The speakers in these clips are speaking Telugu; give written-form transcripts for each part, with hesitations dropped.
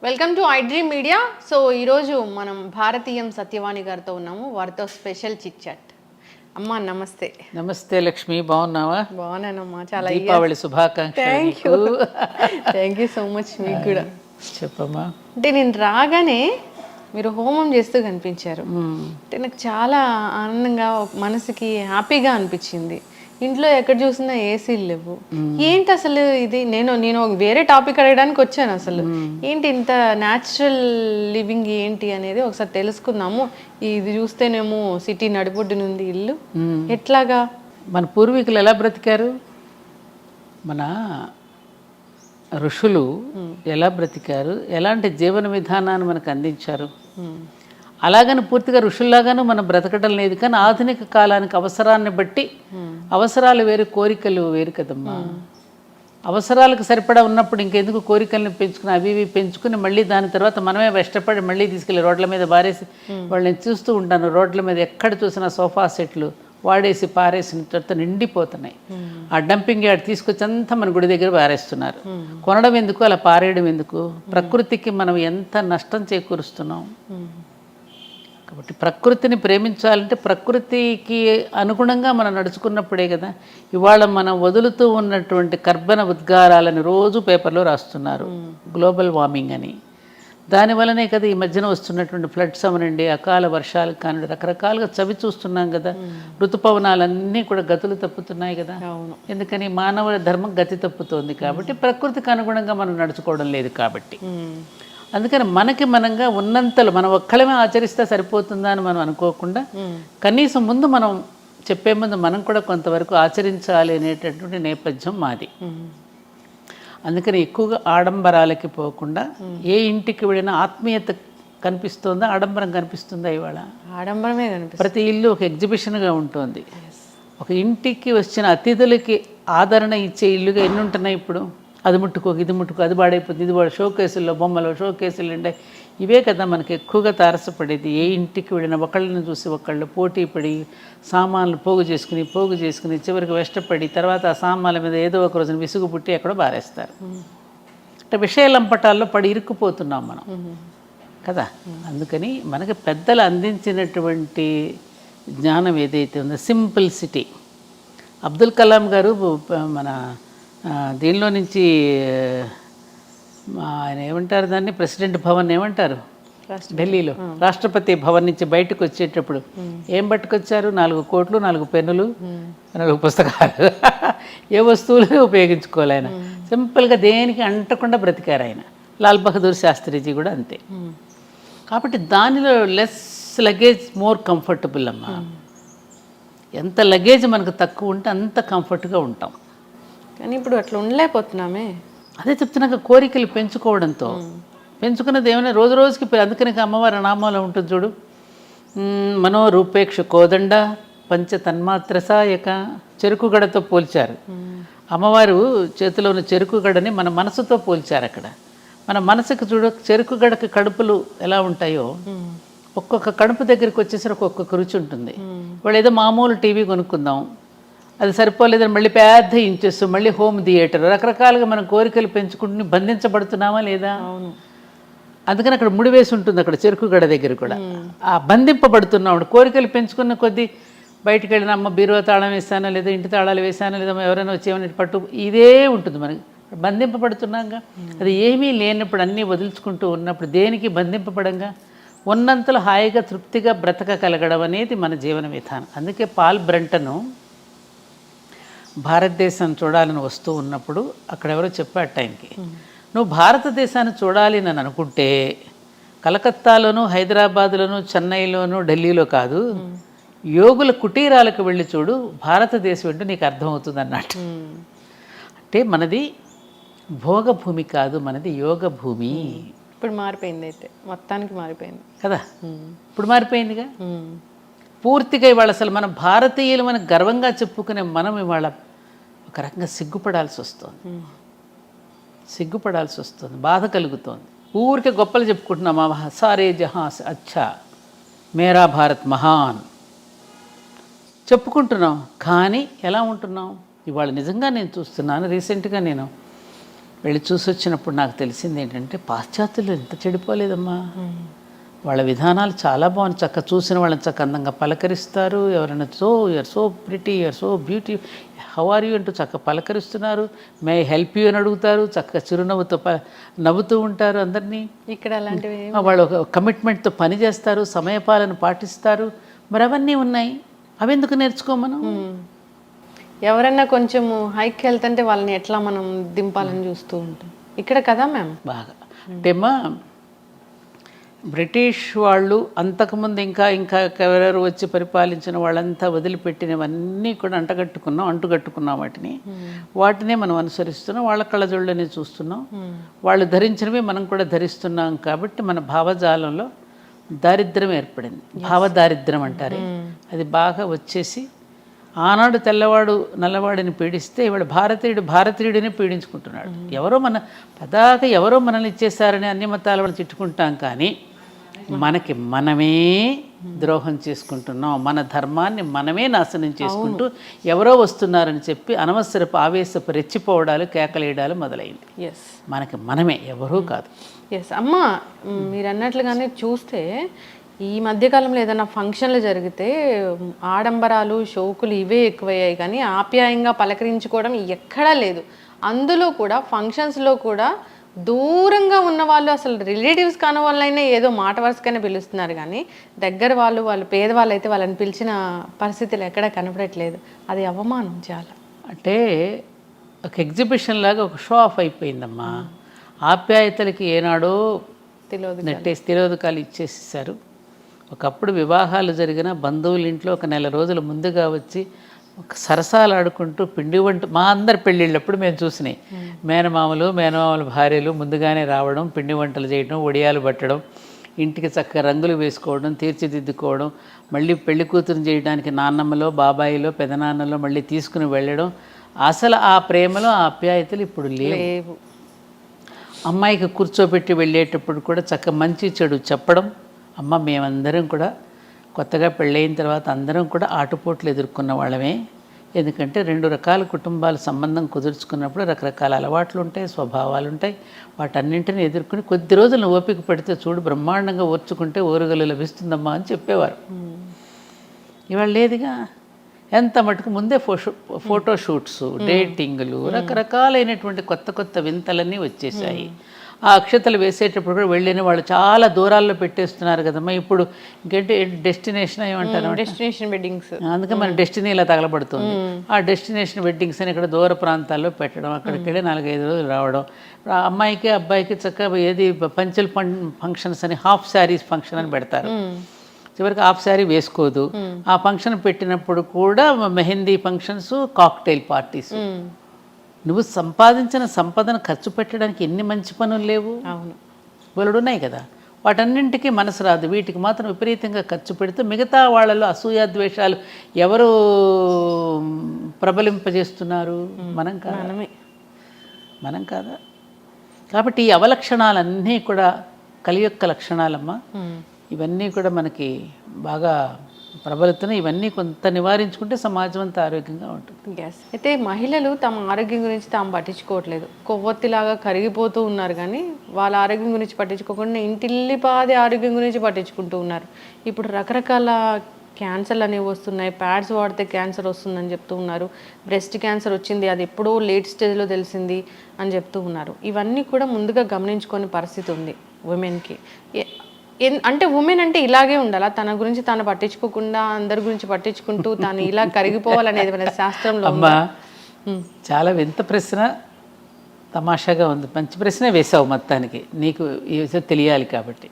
Welcome to I dream media. So ఈరోజు మనం భారతీయం సత్యవాణి గారితో ఉన్నాము. వారితో స్పెషల్ చిట్ చాట్. అమ్మా నమస్తే. నమస్తే లక్ష్మి, బాగున్నావా? బాగున్నానమ్మా, చాలా దీపావళి శుభాకాంక్షలు. Thank you so much. మీకు కూడా చెప్పమ్మా. అంటే నేను రాగానే మీరు హోమం చేస్తూ కనిపించారు. అంటే నాకు చాలా ఆనందంగా, మనసుకి హ్యాపీగా అనిపించింది. ఇంట్లో ఎక్కడ చూసినా ఏసీలు లేవు. ఏంటి అసలు ఇది? నేను వేరే టాపిక్ అడగడానికి వచ్చాను. అసలు ఏంటి ఇంత న్యాచురల్ లివింగ్ ఏంటి అనేది ఒకసారి తెలుసుకుందాము. ఇది చూస్తేనేమో సిటీ నడిబొడ్డునుంది ఇల్లు, ఎట్లాగా మన పూర్వీకులు ఎలా బ్రతికారు, మన ఋషులు ఎలా బ్రతికారు, ఎలాంటి జీవన విధానాన్ని మనకు అందించారు, అలాగని పూర్తిగా ఋషుల్లాగాను మనం బ్రతకడం లేదు. కానీ ఆధునిక కాలానికి అవసరాన్ని బట్టి, అవసరాలు వేరు కోరికలు వేరు కదమ్మా. అవసరాలకు సరిపడా ఉన్నప్పుడు ఇంకెందుకు కోరికలను పెంచుకుని అవి ఇవి పెంచుకుని మళ్ళీ దాని తర్వాత మనమే కష్టపడి మళ్ళీ తీసుకెళ్ళి రోడ్ల మీద బారేసి వాళ్ళని చూస్తూ ఉంటాను. రోడ్ల మీద ఎక్కడ చూసినా సోఫా సెట్లు వాడేసి పారేసిన తర్వాత నిండిపోతున్నాయి. ఆ డంపింగ్ యార్డ్ తీసుకొచ్చి అంతా మన గుడి దగ్గర పారేస్తున్నారు. కొనడం ఎందుకు, అలా పారేయడం ఎందుకు? ప్రకృతికి మనం ఎంత నష్టం చేకూరుస్తున్నాం. కాబట్టి ప్రకృతిని ప్రేమించాలంటే ప్రకృతికి అనుగుణంగా మనం నడుచుకున్నప్పుడే కదా. ఇవాళ మనం వదులుతూ ఉన్నటువంటి కర్బన ఉద్గారాలని రోజు పేపర్లో రాస్తున్నారు, గ్లోబల్ వార్మింగ్ అని. దానివల్లనే కదా ఈ మధ్యన వస్తున్నటువంటి ఫ్లడ్స్ అవనండి, అకాల వర్షాలు కానివ్వండి, రకరకాలుగా చవి చూస్తున్నాం కదా. ఋతుపవనాలన్నీ కూడా గతులు తప్పుతున్నాయి కదా. ఎందుకని మానవ ధర్మం గతి తప్పుతోంది కాబట్టి, ప్రకృతికి అనుగుణంగా మనం నడుచుకోవడం లేదు కాబట్టి. అందుకని మనకి మనంగా ఉన్నంతలో మనం ఒక్కళ్ళమే ఆచరిస్తే సరిపోతుందా అని మనం అనుకోకుండా, కనీసం ముందు మనం చెప్పే ముందు మనం కూడా కొంతవరకు ఆచరించాలి అనేటటువంటి నేపథ్యం మాది. అందుకని ఎక్కువగా ఆడంబరాలకి పోకుండా, ఏ ఇంటికి వెళ్ళినా ఆత్మీయత కనిపిస్తుందా, ఆడంబరం కనిపిస్తుందా? ఇవాళ ఆడంబరమే కనిపిస్తుంది. ప్రతి ఇల్లు ఒక ఎగ్జిబిషన్గా ఉంటుంది. ఒక ఇంటికి వచ్చిన అతిథులకి ఆదరణ ఇచ్చే ఇల్లుగా ఎన్ని ఉంటున్నాయి ఇప్పుడు. అది ముట్టుకో, ఇది ముట్టుకో, అది పాడైపోతుంది, ఇది షో కేసుల్లో బొమ్మలు, షో కేసులు ఉండే ఇవే కదా మనకి ఎక్కువగా తారసపడేది. ఏ ఇంటికి వెళ్ళినా ఒకళ్ళని చూసి ఒకళ్ళు పోటీ పడి సామాన్లు పోగు చేసుకుని చివరికి వెష్టపడి తర్వాత ఆ సామాన్ల మీద ఏదో ఒక రోజున విసుగు పుట్టి ఎక్కడో బారేస్తారు. అంటే విషయలంపటాల్లో పడి ఇరుక్కుపోతున్నాం మనం కదా. అందుకని మనకి పెద్దలు అందించినటువంటి జ్ఞానం ఏదైతే ఉందో, సింప్లిసిటీ. అబ్దుల్ కలాం గారు మన దీనిలో నుంచి ఆయన ఏమంటారు దాన్ని, ప్రెసిడెంట్ భవన్ ఏమంటారు, ఢిల్లీలో రాష్ట్రపతి భవన్ నుంచి బయటకు వచ్చేటప్పుడు ఏం పట్టుకొచ్చారు? 4 కోట్లు, 4 పెన్నులు, 4 పుస్తకాలు. ఏ వస్తువులు ఉపయోగించుకోవాలి ఆయన. సింపుల్గా దేనికి అంటకుండా బ్రతికారు ఆయన. లాల్ బహదూర్ శాస్త్రిజీ కూడా అంతే. కాబట్టి దానిలో లెస్ లగేజ్ మోర్ కంఫర్టబుల్ అమ్మా. ఎంత లగేజ్ మనకు తక్కువ ఉంటే అంత కంఫర్ట్గా ఉంటాం. కానీ ఇప్పుడు అట్లా ఉండలేకపోతున్నామే. అదే చెప్తున్నాక కోరికలు పెంచుకోవడంతో, పెంచుకున్నది ఏమైనా రోజు రోజుకి. అందుకని అమ్మవారి నామంలో ఉంటుంది చూడు, మనోరూపేక్ష కోదండ పంచ తన్మాత్ర సాయక. చెరుకు గడతో పోల్చారు. అమ్మవారు చేతిలో ఉన్న చెరుకు గడని మన మనసుతో పోల్చారు. అక్కడ మన మనసుకు చూడు, చెరుకు గడకి కడుపులు ఎలా ఉంటాయో, ఒక్కొక్క కడుపు దగ్గరికి వచ్చేసరికి ఒక్కొక్క రుచి ఉంటుంది. వాళ్ళు ఏదో మామూలు టీవీ కొనుక్కుందాం, అది సరిపోలేదని మళ్ళీ పెద్ద ఇంచెస్, మళ్ళీ హోమ్ థియేటర్, రకరకాలుగా మనం కోరికలు పెంచుకుంటూ బంధించబడుతున్నామా లేదా? అందుకని అక్కడ ముడివేసి ఉంటుంది, అక్కడ చెరుకు గడ దగ్గర కూడా. ఆ బంధింపబడుతున్నాం. కోరికలు పెంచుకున్న కొద్దీ బయటికి వెళ్ళిన అమ్మ బీరువా తాళం వేసానో లేదా, ఇంటి తాళాలు వేసానో లేదా, ఎవరైనా వచ్చేమని పట్టు, ఇదే ఉంటుంది మనకి. బంధింపబడుతున్నాగా. అది ఏమీ లేనప్పుడు, అన్నీ వదులుచుకుంటూ ఉన్నప్పుడు దేనికి బంధింపబడంగా ఉన్నంతలో హాయిగా తృప్తిగా బ్రతకగలగడం అనేది మన జీవన విధానం. అందుకే పాల్ బ్రంటను భారతదేశం చూడాలని వస్తూ ఉన్నప్పుడు అక్కడ ఎవరో చెప్పాడు టైంకి, నువ్వు భారతదేశాన్ని చూడాలి అని అనుకుంటే కలకత్తాలోను, హైదరాబాద్లోను, చెన్నైలోను, ఢిల్లీలో కాదు, యోగుల కుటీరాలకు వెళ్ళి చూడు, భారతదేశం ఏంటో నీకు అర్థమవుతుంది అన్నట్టు. అంటే మనది భోగభూమి కాదు, మనది యోగ భూమి. ఇప్పుడు మారిపోయింది, అయితే మొత్తానికి మారిపోయింది కదా. ఇప్పుడు మారిపోయిందిగా పూర్తిగా. ఇవాళ అసలు మన భారతీయులు మనం గర్వంగా చెప్పుకునే మనం ఇవాళ ఒక రకంగా సిగ్గుపడాల్సి వస్తుంది, బాధ కలుగుతోంది. ఊరికే గొప్పలు చెప్పుకుంటున్నాం, సారే జహాస్ అచ్చా, మేరా భారత్ మహాన్ చెప్పుకుంటున్నాం. కానీ ఎలా ఉంటున్నాం ఇవాళ? నిజంగా నేను చూస్తున్నాను, రీసెంట్గా నేను వెళ్ళి చూసి వచ్చినప్పుడు నాకు తెలిసింది ఏంటంటే పాశ్చాత్యులు ఎంత చెడిపోలేదమ్మా. వాళ్ళ విధానాలు చాలా బాగుంది. చక్క చూసిన వాళ్ళని చక్క అందంగా పలకరిస్తారు. ఎవరైనా you're so pretty, you're so beauty, how are you అంటూ చక్క పలకరిస్తున్నారు. మే హెల్ప్ యూ అని అడుగుతారు. చక్క చిరునవ్వుతో నవ్వుతూ ఉంటారు అందరినీ. ఇక్కడ అలాంటివి వాళ్ళు ఒక కమిట్మెంట్తో పని చేస్తారు, సమయపాలన పాటిస్తారు. మరి అవన్నీ ఉన్నాయి, అవి ఎందుకు నేర్చుకోమను? ఎవరన్నా కొంచెం హైక్ వెళ్తుంటే వాళ్ళని ఎట్లా మనం దింపాలని చూస్తూ ఉంటాం ఇక్కడ కదా మ్యామ్. బాగా అంటేమ్మా బ్రిటిష్ వాళ్ళు అంతకుముందు ఇంకా ఎవరెవరు వచ్చి పరిపాలించిన వాళ్ళంతా వదిలిపెట్టినవన్నీ కూడా అంటుకట్టుకున్నాం వాటినే మనం అనుసరిస్తున్నాం. వాళ్ళ కళ్ళజోళ్ళని చూస్తున్నాం. వాళ్ళు ధరించినవి మనం కూడా ధరిస్తున్నాం. కాబట్టి మన భావజాలంలో దారిద్ర్యం ఏర్పడింది. భావదారిద్ర్యం అంటారు. అది బాగా వచ్చేసి ఆనాడు తెల్లవాడు నల్లవాడిని పీడిస్తే ఇవాళ భారతీయుడిని పీడించుకుంటున్నాడు. ఎవరో మనల్ని ఇచ్చేసారని అన్ని మతాల వాళ్ళు తిట్టుకుంటాం, కానీ మనకి మనమే ద్రోహం చేసుకుంటున్నాం. మన ధర్మాన్ని మనమే నాశనం చేసుకుంటూ ఎవరో వస్తున్నారని చెప్పి అనవసరపు ఆవేశపు రెచ్చిపోవడాలు, కేకలేయడాలు మొదలైంది. మనకి మనమే, ఎవరూ కాదు. అమ్మ మీరు అన్నట్లుగానే చూస్తే ఈ మధ్యకాలంలో ఏదైనా ఫంక్షన్లు జరిగితే ఆడంబరాలు, షోకులు ఇవే ఎక్కువయ్యాయి, కానీ ఆప్యాయంగా పలకరించుకోవడం ఎక్కడా లేదు. అందులో కూడా ఫంక్షన్స్లో కూడా దూరంగా ఉన్న వాళ్ళు, అసలు రిలేటివ్స్ కాని వాళ్ళైనా ఏదో మాట వరుసగానే పిలుస్తున్నారు, కానీ దగ్గర వాళ్ళు పేదవాళ్ళు అయితే వాళ్ళని పిలిచిన పరిస్థితులు ఎక్కడా కనపడట్లేదు. అది అవమానం చాలా. అంటే ఒక ఎగ్జిబిషన్ లాగా ఒక షో ఆఫ్ అయిపోయిందమ్మా. ఆప్యాయతలకి ఏనాడో తిలోదకాలు ఇచ్చేసేసారు. ఒకప్పుడు వివాహాలు జరిగిన బంధువుల ఇంట్లో ఒక నెల రోజుల ముందుగా వచ్చి ఒక సరసాలు ఆడుకుంటూ పిండి వంట, మా అందరి పెళ్ళిళ్ళప్పుడు మేము చూసినాయి. మేనమామల భార్యలు ముందుగానే రావడం, పిండి వంటలు చేయడం, ఒడియాలు పట్టడం, ఇంటికి చక్కగా రంగులు వేసుకోవడం, తీర్చిదిద్దుకోవడం, మళ్ళీ పెళ్లి కూతురు చేయడానికి నాన్నమ్మలో, బాబాయిలో, పెదనాన్నలో మళ్ళీ తీసుకుని వెళ్ళడం. అసలు ఆ ప్రేమలో ఆ ఆప్యాయతలు ఇప్పుడు లేవు. అమ్మాయికి కూర్చోబెట్టి వెళ్ళేటప్పుడు కూడా చక్క మంచి చెడు చెప్పడం. అమ్మ మేమందరం కూడా కొత్తగా పెళ్ళయిన తర్వాత అందరం కూడా ఆటుపోట్లు ఎదుర్కొన్న వాళ్ళమే. ఎందుకంటే 2 రకాల కుటుంబాల సంబంధం కుదుర్చుకున్నప్పుడు రకరకాల అలవాట్లు ఉంటాయి, స్వభావాలు ఉంటాయి. వాటన్నింటినీ ఎదుర్కొని కొద్ది రోజులు ఓపిక పడితే చూడు బ్రహ్మాండంగా ఓర్చుకుంటే ఓరుగలు లభిస్తుందమ్మా అని చెప్పేవారు. ఇవాళ లేదుగా. ఎంత మటుకు ముందే ఫోటో షూట్స్, డేటింగ్లు, రకరకాలైనటువంటి కొత్త వింతలన్నీ వచ్చేసాయి. ఆ అక్షతలు వేసేటప్పుడు కూడా వెళ్ళిన వాళ్ళు చాలా దూరాల్లో పెట్టేస్తున్నారు కదమ్మా. ఇప్పుడు ఇంకేంటి డెస్టినేషన్ ఏమంటారు, డెస్టినేషన్ వెడ్డింగ్స్. అందుకే మన డెస్టినీ ఇలా తగలబడుతుంది. ఆ డెస్టినేషన్ వెడ్డింగ్స్ అని ఇక్కడ దూర ప్రాంతాల్లో పెట్టడం, అక్కడికి వెళ్ళి 4-5 రోజులు రావడం. అమ్మాయికి అబ్బాయికి చక్కగా ఏది పంచల్ ఫంక్షన్స్ అని హాఫ్ శారీస్ ఫంక్షన్ అని పెడతారు. చివరికి హాఫ్ శారీ వేసుకోదు. ఆ ఫంక్షన్ పెట్టినప్పుడు కూడా మెహందీ ఫంక్షన్స్, కాక్టైల్ పార్టీస్. నువ్వు సంపాదించిన సంపదను ఖర్చు పెట్టడానికి ఎన్ని మంచి పనులు లేవు? అవును, బోలెడు ఉన్నాయి కదా. వాటన్నింటికీ మనసు రాదు. వీటికి మాత్రం విపరీతంగా ఖర్చు పెడితే మిగతా వాళ్ళలో అసూయాద్వేషాలు ఎవరు ప్రబలింపజేస్తున్నారు? మనం కాదా? కాబట్టి ఈ అవలక్షణాలన్నీ కూడా కలియొక్క లక్షణాలమ్మా. ఇవన్నీ కూడా మనకి బాగా ప్రబలుతున్నాయి. ఇవన్నీ కొంత నివారించుకుంటే సమాజం అంతా ఆరోగ్యంగా ఉంటుంది. అయితే మహిళలు తమ ఆరోగ్యం గురించి తాము పట్టించుకోవట్లేదు. కొవ్వొత్తిలాగా కరిగిపోతూ ఉన్నారు, కానీ వాళ్ళ ఆరోగ్యం గురించి పట్టించుకోకుండా ఇంటిల్లిపాది ఆరోగ్యం గురించి పట్టించుకుంటూ ఉన్నారు. ఇప్పుడు రకరకాల క్యాన్సర్లు అనేవి వస్తున్నాయి. ప్యాడ్స్ వాడితే క్యాన్సర్ వస్తుందని చెప్తూ ఉన్నారు. బ్రెస్ట్ క్యాన్సర్ వచ్చింది, అది ఎప్పుడో లేట్ స్టేజ్లో తెలిసింది అని చెప్తూ ఉన్నారు. ఇవన్నీ కూడా ముందుగా గమనించుకునే పరిస్థితి ఉంది ఉమెన్కి. అంటే ఉమెన్ అంటే ఇలాగే ఉండాలా? తన గురించి తాను పట్టించుకోకుండా అందరి గురించి పట్టించుకుంటూ తాను ఇలా కరిగిపోవాలనేది మన శాస్త్రంలో. అమ్మా చాలా వింత ప్రశ్న, తమాషాగా ఉంది. మంచి ప్రశ్నే వేసావు మొత్తానికి. నీకు ఈ విషయం తెలియాలి కాబట్టి.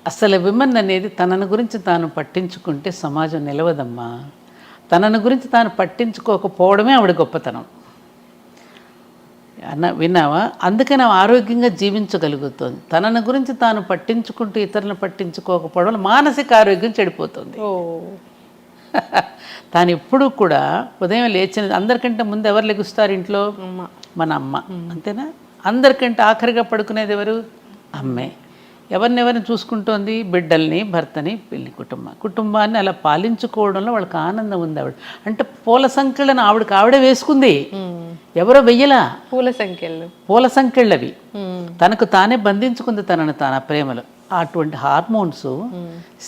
అసలు విమెన్ అనేది తనను గురించి తాను పట్టించుకుంటే సమాజం నిలవదమ్మా. తనను గురించి తాను పట్టించుకోకపోవడమే ఆవిడ గొప్పతనం. విన్నావా? అందుకని ఆరోగ్యంగా జీవించగలుగుతుంది. తనను గురించి తాను పట్టించుకుంటూ ఇతరులను పట్టించుకోకపోవడం వల్ల మానసిక ఆరోగ్యం చెడిపోతుంది. తాను ఎప్పుడూ కూడా ఉదయం లేచిన అందరికంటే ముందు ఎవరు లెగుస్తారు ఇంట్లో? మన అమ్మ. అంతేనా? అందరికంటే ఆఖరిగా పడుకునేది ఎవరు? అమ్మే. ఎవరినెవరిని చూసుకుంటోంది? బిడ్డల్ని, భర్తని, కుటుంబాన్ని అలా పాలించుకోవడంలో వాళ్ళకి ఆనందం ఉంది. ఆవిడ అంటే పూల సంఖ్యలను ఆవిడే వేసుకుంది, ఎవరో వెయ్యలా. పూల సంఖ్యలవి తనకు తానే బంధించుకుంది తనను తాను ప్రేమలో. అటువంటి హార్మోన్స్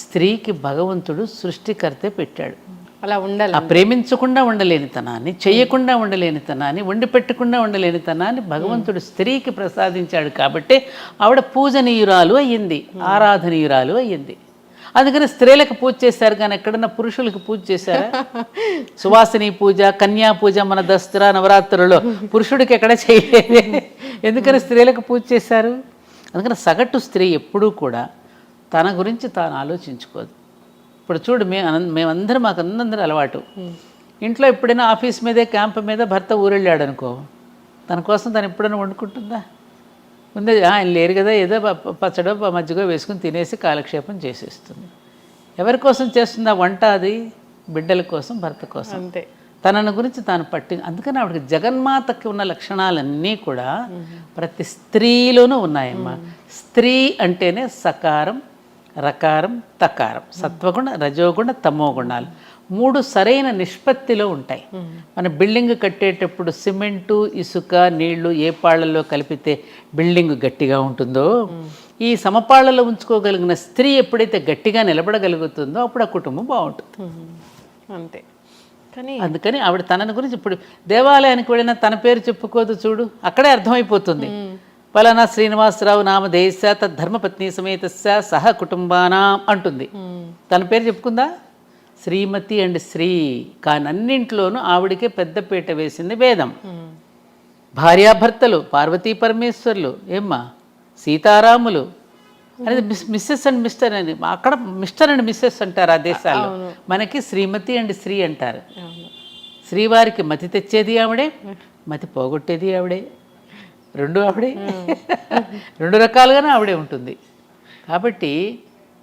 స్త్రీకి భగవంతుడు సృష్టికర్తే పెట్టాడు. అలా ఉండాలి. ఆ ప్రేమించకుండా ఉండలేని తనాన్ని, చెయ్యకుండా ఉండలేని తనాన్ని, వండి పెట్టకుండా ఉండలేని తనాన్ని భగవంతుడు స్త్రీకి ప్రసాదించాడు. కాబట్టి ఆవిడ పూజనీయురాలు అయ్యింది, ఆరాధనీయురాలు అయ్యింది. అందుకని స్త్రీలకు పూజ చేశారు, కానీ ఎక్కడన్నా పురుషులకు పూజ చేశారా? సువాసిని పూజ, కన్యా పూజ మన దసరా నవరాత్రులలో పురుషుడికి ఎక్కడ చేయలేదు. ఎందుకని స్త్రీలకు పూజ చేశారు? అందుకని సగటు స్త్రీ ఎప్పుడూ కూడా తన గురించి తాను ఆలోచించుకోదు. ఇప్పుడు చూడు, మేమందరం మాకు అందరూ అలవాటు. ఇంట్లో ఎప్పుడైనా ఆఫీస్ మీదే క్యాంప్ మీద భర్త ఊరెళ్ళాడు అనుకో, తన కోసం తను ఎప్పుడైనా వండుకుంటుందా? ముందే ఆయన లేరు కదా, ఏదో పచ్చడో మజ్జిగో వేసుకుని తినేసి కాలక్షేపం చేసేస్తుంది. ఎవరి కోసం చేస్తుందా వంట? అది బిడ్డల కోసం, భర్త కోసం. అంతే. తనను గురించి తాను అందుకని ఆవిడకి జగన్మాతకి ఉన్న లక్షణాలన్నీ కూడా ప్రతి స్త్రీలోనూ ఉన్నాయమ్మా. స్త్రీ అంటేనే సకారం, రకారం, తకారం, సత్వగుణ, రజోగుణ, తమోగుణాలు 3 సరైన నిష్పత్తిలో ఉంటాయి. మన బిల్డింగ్ కట్టేటప్పుడు సిమెంటు, ఇసుక, నీళ్లు ఏ పాళ్లలో కలిపితే బిల్డింగ్ గట్టిగా ఉంటుందో, ఈ సమపాళ్లలో ఉంచుకోగలిగిన స్త్రీ ఎప్పుడైతే గట్టిగా నిలబడగలుగుతుందో అప్పుడు ఆ కుటుంబం బాగుంటుంది. అంతే. అందుకని ఆవిడ తనని గురించి ఇప్పుడు దేవాలయానికి వెళ్ళినా తన పేరు చెప్పుకోదు చూడు, అక్కడే అర్థమైపోతుంది. పలానా శ్రీనివాసరావు నామధేయస్య తద్ధర్మపత్ని సమేతస్య సహ కుటుంబానా అంటుంది. తన పేరు చెప్పుకుందా? శ్రీమతి అండ్ శ్రీ. కానీ అన్నింట్లోనూ ఆవిడికే పెద్దపీట వేసింది వేదం. భార్యాభర్తలు, పార్వతీ పరమేశ్వర్లు, ఏమ్మా సీతారాములు అనేది మిస్సెస్ అండ్ మిస్టర్ అని. అక్కడ మిస్టర్ అండ్ మిస్సెస్ అంటారు ఆ దేశాల్లో, మనకి శ్రీమతి అండ్ శ్రీ అంటారు. శ్రీవారికి మతి తెచ్చేది ఆవిడే, మతి పోగొట్టేది ఆవిడే, రెండు ఆవిడే. 2 రకాలుగానే ఆవిడే ఉంటుంది. కాబట్టి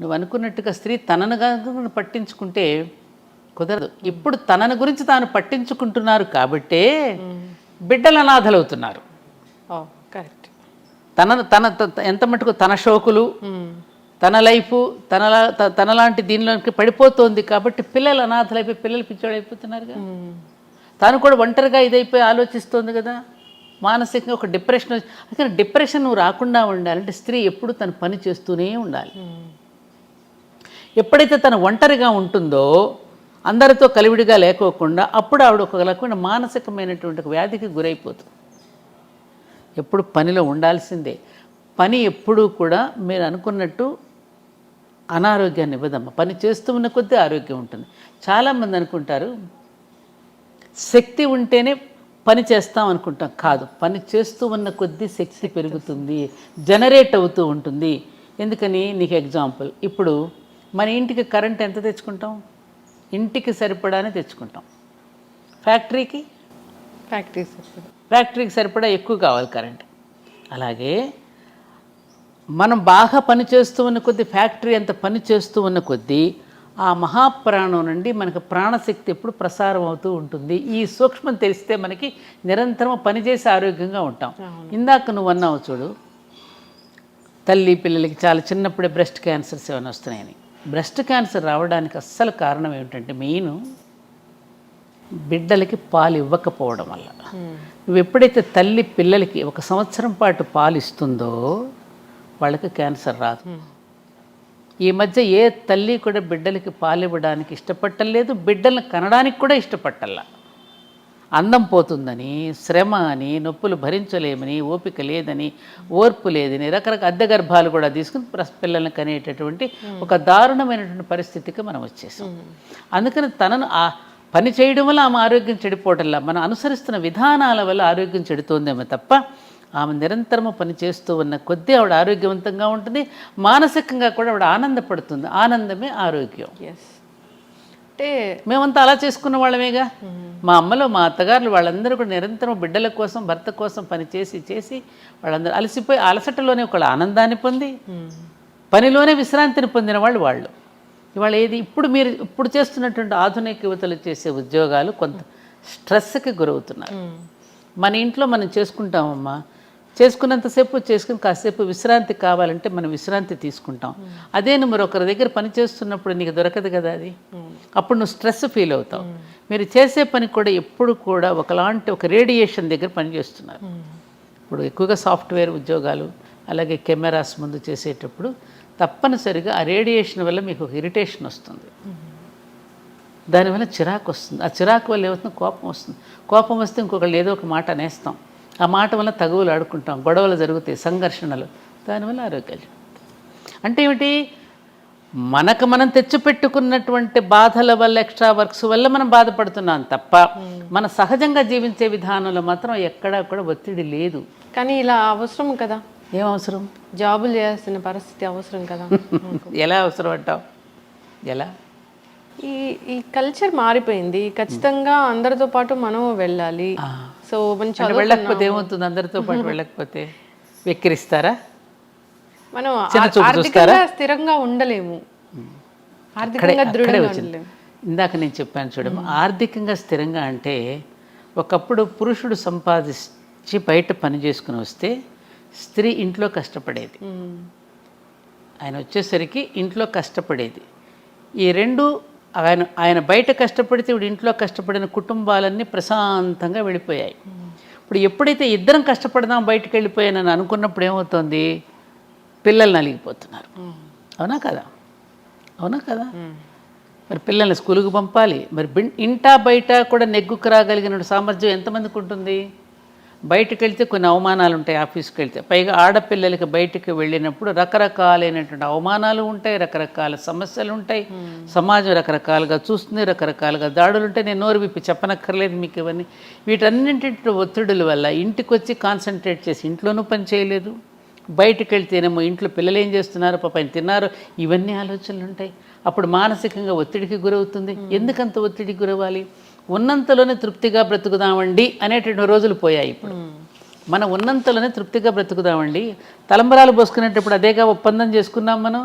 నువ్వు అనుకున్నట్టుగా స్త్రీ తనను పట్టించుకుంటే కుదరదు. ఇప్పుడు తనను గురించి తాను పట్టించుకుంటున్నారు కాబట్టే బిడ్డలు అనాథలవుతున్నారు. కరెక్ట్. తన ఎంత మటుకు తన షోకులు, తన లైఫ్, తనలాంటి దీనిలోకి పడిపోతుంది కాబట్టి పిల్లలు అనాథలైపోయి పిల్లలు పిచ్చోడైపోతున్నారుగా. తాను కూడా ఒంటరిగా ఇదైపోయి ఆలోచిస్తోంది కదా, మానసికంగా ఒక డిప్రెషన్. అందుకని డిప్రెషన్ నువ్వు రాకుండా ఉండాలంటే స్త్రీ ఎప్పుడు తన పని చేస్తూనే ఉండాలి. ఎప్పుడైతే తను ఒంటరిగా ఉంటుందో, అందరితో కలివిడిగా లేకోకుండా, అప్పుడు ఆవిడ ఒక రకమైన మానసికమైనటువంటి ఒక వ్యాధికి గురైపోతుంది. ఎప్పుడు పనిలో ఉండాల్సిందే. పని ఎప్పుడూ కూడా మీరు అనుకున్నట్టు అనారోగ్యాన్ని ఇవ్వదమ్మా. పని చేస్తూ ఉన్న కొద్దీ ఆరోగ్యం ఉంటుంది. చాలామంది అనుకుంటారు శక్తి ఉంటేనే పని చేస్తాం అనుకుంటాం. కాదు, పని చేస్తూ ఉన్న కొద్దీ శక్తి పెరుగుతుంది, జనరేట్ అవుతూ ఉంటుంది. ఎందుకని నీకు ఎగ్జాంపుల్, ఇప్పుడు మన ఇంటికి కరెంట్ ఎంత తెచ్చుకుంటాం? ఇంటికి సరిపడానే తెచ్చుకుంటాం. ఫ్యాక్టరీకి సరిపడా ఎక్కువ కావాలి కరెంట్. అలాగే మనం బాగా పని చేస్తూ ఉన్న కొద్దీ, ఫ్యాక్టరీ అంత పని చేస్తూ ఉన్న కొద్దీ ఆ మహాప్రాణం నుండి మనకు ప్రాణశక్తి ఎప్పుడు ప్రసారం అవుతూ ఉంటుంది. ఈ సూక్ష్మం తెలిస్తే మనకి నిరంతరం పనిచేసి ఆరోగ్యంగా ఉంటాం. ఇందాక నువ్వు అన్నావు చూడు, తల్లి పిల్లలకి చాలా చిన్నప్పుడే బ్రెస్ట్ క్యాన్సర్స్ ఏమైనా వస్తున్నాయని. బ్రెస్ట్ క్యాన్సర్ రావడానికి అస్సలు కారణం ఏమిటంటే మెయిన్ బిడ్డలకి పాలు ఇవ్వకపోవడం వల్ల. నువ్వు ఎప్పుడైతే తల్లి పిల్లలకి 1 సంవత్సరం పాటు పాలు ఇస్తుందో వాళ్ళకి క్యాన్సర్ రాదు. ఈ మధ్య ఏ తల్లి కూడా బిడ్డలకి పాలు ఇవ్వడానికి ఇష్టపట్టలేదు, బిడ్డలను కనడానికి కూడా ఇష్టపట్టల్లా. అందం పోతుందని, శ్రమ అని, నొప్పులు భరించలేమని, ఓపిక లేదని, ఓర్పు లేదని రకరకాల అద్దె గర్భాలు కూడా తీసుకుని పిల్లల్ని కనేటటువంటి ఒక దారుణమైనటువంటి పరిస్థితికి మనం వచ్చేసాం. అందుకని తనను ఆ పని చేయడం వల్ల ఆమె ఆరోగ్యం చెడిపోవటంలా, మనం అనుసరిస్తున్న విధానాల వల్ల ఆరోగ్యం చెడుతోందేమో తప్ప, ఆమె నిరంతరము పని చేస్తూ ఉన్న కొద్దీ ఆవిడ ఆరోగ్యవంతంగా ఉంటుంది. మానసికంగా కూడా ఆవిడ ఆనందపడుతుంది. ఆనందమే ఆరోగ్యం. అంటే మేమంతా అలా చేసుకున్న వాళ్ళమేగా. మా అమ్మలో మా అత్తగారులు వాళ్ళందరూ కూడా నిరంతరం బిడ్డల కోసం, భర్త కోసం పని చేసి వాళ్ళందరూ అలసిపోయి అలసటలోనే ఒక ఆనందాన్ని పొంది పనిలోనే విశ్రాంతిని పొందిన వాళ్ళు. ఇవాళ ఏది ఇప్పుడు చేస్తున్నటువంటి ఆధునిక యువతలు చేసే ఉద్యోగాలు కొంత స్ట్రెస్కి గురవుతున్నారు. మన ఇంట్లో మనం చేసుకుంటామమ్మా, చేసుకున్నంతసేపు చేసుకుని కాసేపు విశ్రాంతి కావాలంటే మనం విశ్రాంతి తీసుకుంటాం. అదే నువ్వు మరొకరి దగ్గర పని చేస్తున్నప్పుడు నీకు దొరకదు కదా అది. అప్పుడు నువ్వు స్ట్రెస్ ఫీల్ అవుతావు. మీరు చేసే పని కూడా ఎప్పుడు కూడా ఒకలాంటి ఒక రేడియేషన్ దగ్గర పనిచేస్తున్నారు. ఇప్పుడు ఎక్కువగా సాఫ్ట్వేర్ ఉద్యోగాలు అలాగే కెమెరాస్ ముందు చేసేటప్పుడు తప్పనిసరిగా ఆ రేడియేషన్ వల్ల మీకు ఒక ఇరిటేషన్ వస్తుంది. దానివల్ల చిరాకు వస్తుంది. ఆ చిరాకు వల్ల ఏమవుతుంది, కోపం వస్తుంది. కోపం వస్తే ఇంకొకళ్ళు ఏదో ఒక మాట అనేస్తాం. ఆ మాట వల్ల తగువులు ఆడుకుంటాం, గొడవలు జరుగుతాయి, సంఘర్షణలు. దానివల్ల ఆరోగ్యాలు. అంటే ఏమిటి, మనకు మనం తెచ్చిపెట్టుకున్నటువంటి బాధల వల్ల, ఎక్స్ట్రా వర్క్స్ వల్ల మనం బాధపడుతున్నాం తప్ప మన సహజంగా జీవించే విధానంలో మాత్రం ఎక్కడా కూడా ఒత్తిడి లేదు. కానీ ఇలా అవసరం కదా, ఏం అవసరం, జాబులు చేయాల్సిన పరిస్థితి అవసరం కదా. ఎలా అవసరం అంటావు, ఎలా? ఈ ఈ కల్చర్ మారిపోయింది. ఖచ్చితంగా అందరితో పాటు మనం వెళ్ళాలి. సో మంచి వెళ్ళకపోతే ఏమవుతుంది, అందరితో పాటు వెళ్ళకపోతే వెక్కిరిస్తారా, మనం ఆర్థికంగా స్థిరంగా ఉండలేము, ఆర్థికంగా దృఢంగా ఉండలేము. ఇందాక నేను చెప్పాను చూడము, ఆర్థికంగా స్థిరంగా అంటే ఒకప్పుడు పురుషుడు సంపాదించి బయట పని చేసుకుని వస్తే స్త్రీ ఇంట్లో కష్టపడేది. ఆయన వచ్చేసరికి ఇంట్లో కష్టపడేది. ఈ రెండు ఆయన బయట కష్టపడితే ఇప్పుడు ఇంట్లో కష్టపడిన కుటుంబాలన్నీ ప్రశాంతంగా వెళ్ళిపోయాయి. ఇప్పుడు ఎప్పుడైతే ఇద్దరం కష్టపడదాం బయటకు వెళ్ళిపోయానని అనుకున్నప్పుడు ఏమవుతుంది, పిల్లలు నలిగిపోతున్నారు. అవునా కదా, అవునా కదా. మరి పిల్లల్ని స్కూలుకు పంపాలి. మరి ఇంటా బయట కూడా నెగ్గుకు రాగలిగిన సామర్థ్యం ఎంతమందికి ఉంటుంది? బయటకు వెళ్తే కొన్ని అవమానాలు ఉంటాయి, ఆఫీస్కి వెళ్తే. పైగా ఆడపిల్లలకి బయటకు వెళ్ళినప్పుడు రకరకాలైనటువంటి అవమానాలు ఉంటాయి, రకరకాల సమస్యలు ఉంటాయి, సమాజం రకరకాలుగా చూస్తుంది, రకరకాలుగా దాడులు ఉంటాయి. నేను నోరు విప్పి చెప్పనక్కర్లేదు మీకు ఇవన్నీ. వీటన్నింటి ఒత్తిడుల వల్ల ఇంటికి వచ్చి కాన్సన్ట్రేట్ చేసి ఇంట్లోనూ పని చేయలేదు, బయటకు వెళ్తేనేమో ఇంట్లో పిల్లలు ఏం చేస్తున్నారు, పాపం తిన్నారు, ఇవన్నీ ఆలోచనలు ఉంటాయి. అప్పుడు మానసికంగా ఒత్తిడికి గురవుతుంది. ఎందుకంత ఒత్తిడికి గురవ్వాలి? ఉన్నంతలోనే తృప్తిగా బ్రతుకుదామండి అనేటువంటి రోజులు పోయాయి. ఇప్పుడు మనం ఉన్నంతలోనే తృప్తిగా బ్రతుకుదామండి. తలంబరాలు పోసుకునేటప్పుడు అదేగా ఒప్పందం చేసుకున్నాం మనం.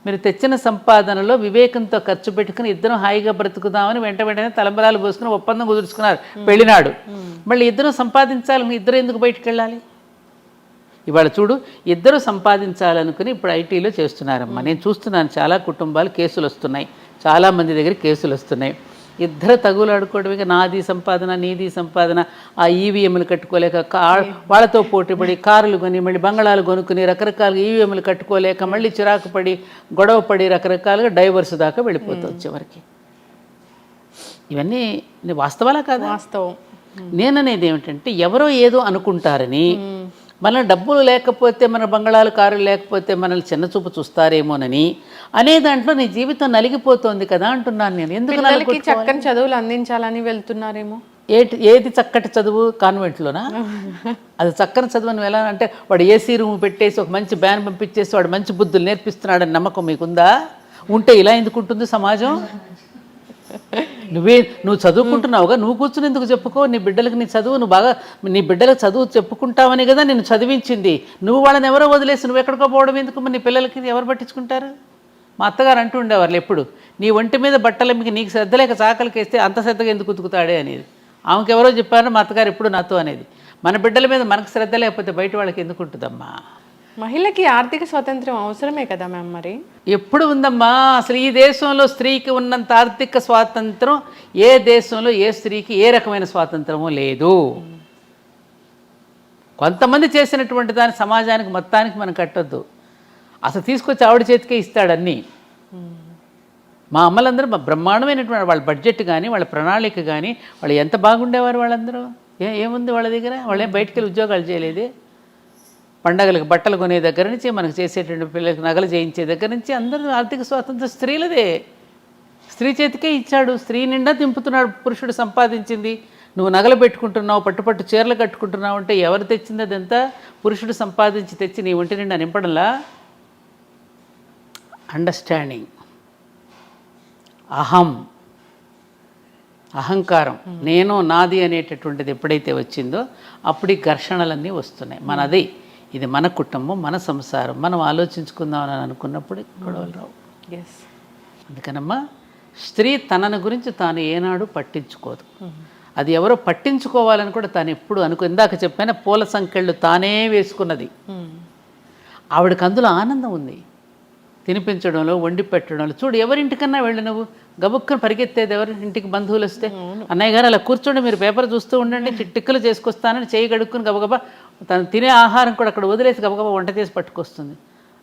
మీరు తెచ్చిన సంపాదనలో వివేకంతో ఖర్చు పెట్టుకుని ఇద్దరం హాయిగా బ్రతుకుదామని వెంటనే తలంబరాలు పోసుకుని ఒప్పందం కుదుర్చుకున్నారు పెళ్ళినాడు. మళ్ళీ ఇద్దరం సంపాదించాలి, ఇద్దరు ఎందుకు బయటకు వెళ్ళాలి? ఇవాళ చూడు, ఇద్దరు సంపాదించాలనుకుని ఇప్పుడు ఐటీలో చేస్తున్నారమ్మా. నేను చూస్తున్నాను చాలా కుటుంబాలు కేసులు వస్తున్నాయి, చాలామంది దగ్గర కేసులు వస్తున్నాయి. ఇద్దరు తగులు ఆడుకోవడమే, నాది సంపాదన నీది సంపాదన. ఆ ఈవీఎంలు కట్టుకోలేక వాళ్ళతో పోటీపడి కారులు కొని మళ్ళీ బంగళాలు కొనుక్కుని రకరకాలుగా ఈవీఎంలు కట్టుకోలేక మళ్ళీ చిరాకు పడి గొడవ పడి రకరకాలుగా డైవర్స్ దాకా వెళ్ళిపోతుంది చివరికి. ఇవన్నీ వాస్తవాలా కాదా? వాస్తవం. నేననేది ఏమిటంటే, ఎవరో ఏదో అనుకుంటారని, మన డబ్బులు లేకపోతే, మన బంగళాలు కారులు లేకపోతే మనల్ని చిన్నచూపు చూస్తారేమోనని అనే దాంట్లో నీ జీవితం నలిగిపోతుంది కదా అంటున్నాను నేను. ఎందుకు చక్కని చదువులు అందించాలని వెళ్తున్నారేమో. ఏది చక్కటి చదువు? కాన్వెంట్లోనా? అది చక్కని చదువు అని ఎలా అంటే, వాడు ఏసీ రూమ్ పెట్టేసి ఒక మంచి బ్యాన్ పంపించేసి వాడు మంచి బుద్ధులు నేర్పిస్తున్నాడని నమ్మకం మీకుందా? ఉంటే ఇలా ఎందుకు ఉంటుంది సమాజం? నువ్వు చదువుకుంటున్నావుగా, నువ్వు కూర్చుని ఎందుకు చెప్పుకో? నీ బిడ్డలకు నీ చదువు, నువ్వు బాగా నీ బిడ్డలకు చదువు చెప్పుకుంటావని కదా నిన్ను చదివించింది. నువ్వు వాళ్ళని ఎవరో వదిలేసి నువ్వు ఎక్కడికో పోవడం ఎందుకు? మరి నీ పిల్లలకి ఎవరు పట్టించుకుంటారు? మా అత్తగారు అంటూ ఉండేవాళ్ళు ఎప్పుడు, నీ ఒంటి మీద బట్టలు మీకు నీకు శ్రద్ధ లేక చాకలికి వేస్తే అంత శ్రద్ధగా ఎందుకు ఉతుకుతాడే అనేది. ఆమెకు ఎవరో చెప్పారు, మా అత్తగారు ఎప్పుడు నాతో అనేది. మన బిడ్డల మీద మనకు శ్రద్ధ లేకపోతే బయట వాళ్ళకి ఎందుకు ఉంటుందమ్మా? మహిళకి ఆర్థిక స్వాతంత్రం అవసరమే కదా మ్యామ్. మరి ఎప్పుడు ఉందమ్మా? అసలు ఈ దేశంలో స్త్రీకి ఉన్నంత ఆర్థిక స్వాతంత్రం ఏ దేశంలో ఏ స్త్రీకి ఏ రకమైన స్వాతంత్రము లేదు. కొంతమంది చేసినటువంటి దాని సమాజానికి మొత్తానికి మనం కట్టొద్దు. అసలు తీసుకొచ్చి ఆవిడ చేతికే ఇస్తాడన్నీ. మా అమ్మలందరూ బ్రహ్మాండమైనటువంటి వాళ్ళ బడ్జెట్ కానీ వాళ్ళ ప్రణాళిక కానీ వాళ్ళు ఎంత బాగుండేవారు వాళ్ళందరూ. ఏముంది వాళ్ళ దగ్గర? వాళ్ళేం బయటికి వెళ్ళి ఉద్యోగాలు చేయలేదే. పండగలకు బట్టలు కొనే దగ్గర నుంచి మనకు చేసేటువంటి పిల్లలకు నగలు చేయించే దగ్గర నుంచి అందరూ ఆర్థిక స్వాతంత్రం స్త్రీలదే. స్త్రీ చేతికే ఇచ్చాడు, స్త్రీ నిండా దింపుతున్నాడు. పురుషుడు సంపాదించింది నువ్వు నగలు పెట్టుకుంటున్నావు, పట్టుపట్టు చీరలు కట్టుకుంటున్నావు అంటే ఎవరు తెచ్చింది? అదంతా పురుషుడు సంపాదించి తెచ్చి నీ ఒంటి నిండా నింపడంలా. అండర్స్టాండింగ్, అహంకారం, నేను నాది అనేటటువంటిది ఎప్పుడైతే వచ్చిందో అప్పుడు ఈ ఘర్షణలన్నీ వస్తున్నాయి. మనది, ఇది మన కుటుంబం, మన సంసారం, మనం ఆలోచించుకుందామని అనుకున్నప్పుడు గొడవలు రావు. అందుకనమ్మా స్త్రీ తనను గురించి తాను ఏనాడు పట్టించుకోదు. అది ఎవరో పట్టించుకోవాలని కూడా తాను ఎప్పుడు ఇందాక చెప్పిన పూల సంకెళ్ళు తానే వేసుకున్నది. ఆవిడకి అందులో ఆనందం ఉంది, తినిపించడంలో, వండి పెట్టడంలో. చూడు, ఎవరింటికన్నా వెళ్ళి నువ్వు గబుక్కుని పరిగెత్తేది ఎవరి ఇంటికి బంధువులు వస్తే, అన్నయ్య గారు అలా కూర్చోండి, మీరు పేపర్ చూస్తూ ఉండండి, చిట్టిక్కలు చేసుకొస్తానని చేయి గడుక్కుని గబగబా తను తినే ఆహారం కూడా అక్కడ వదిలేసి గబగబా వంట చేసి పట్టుకొస్తుంది.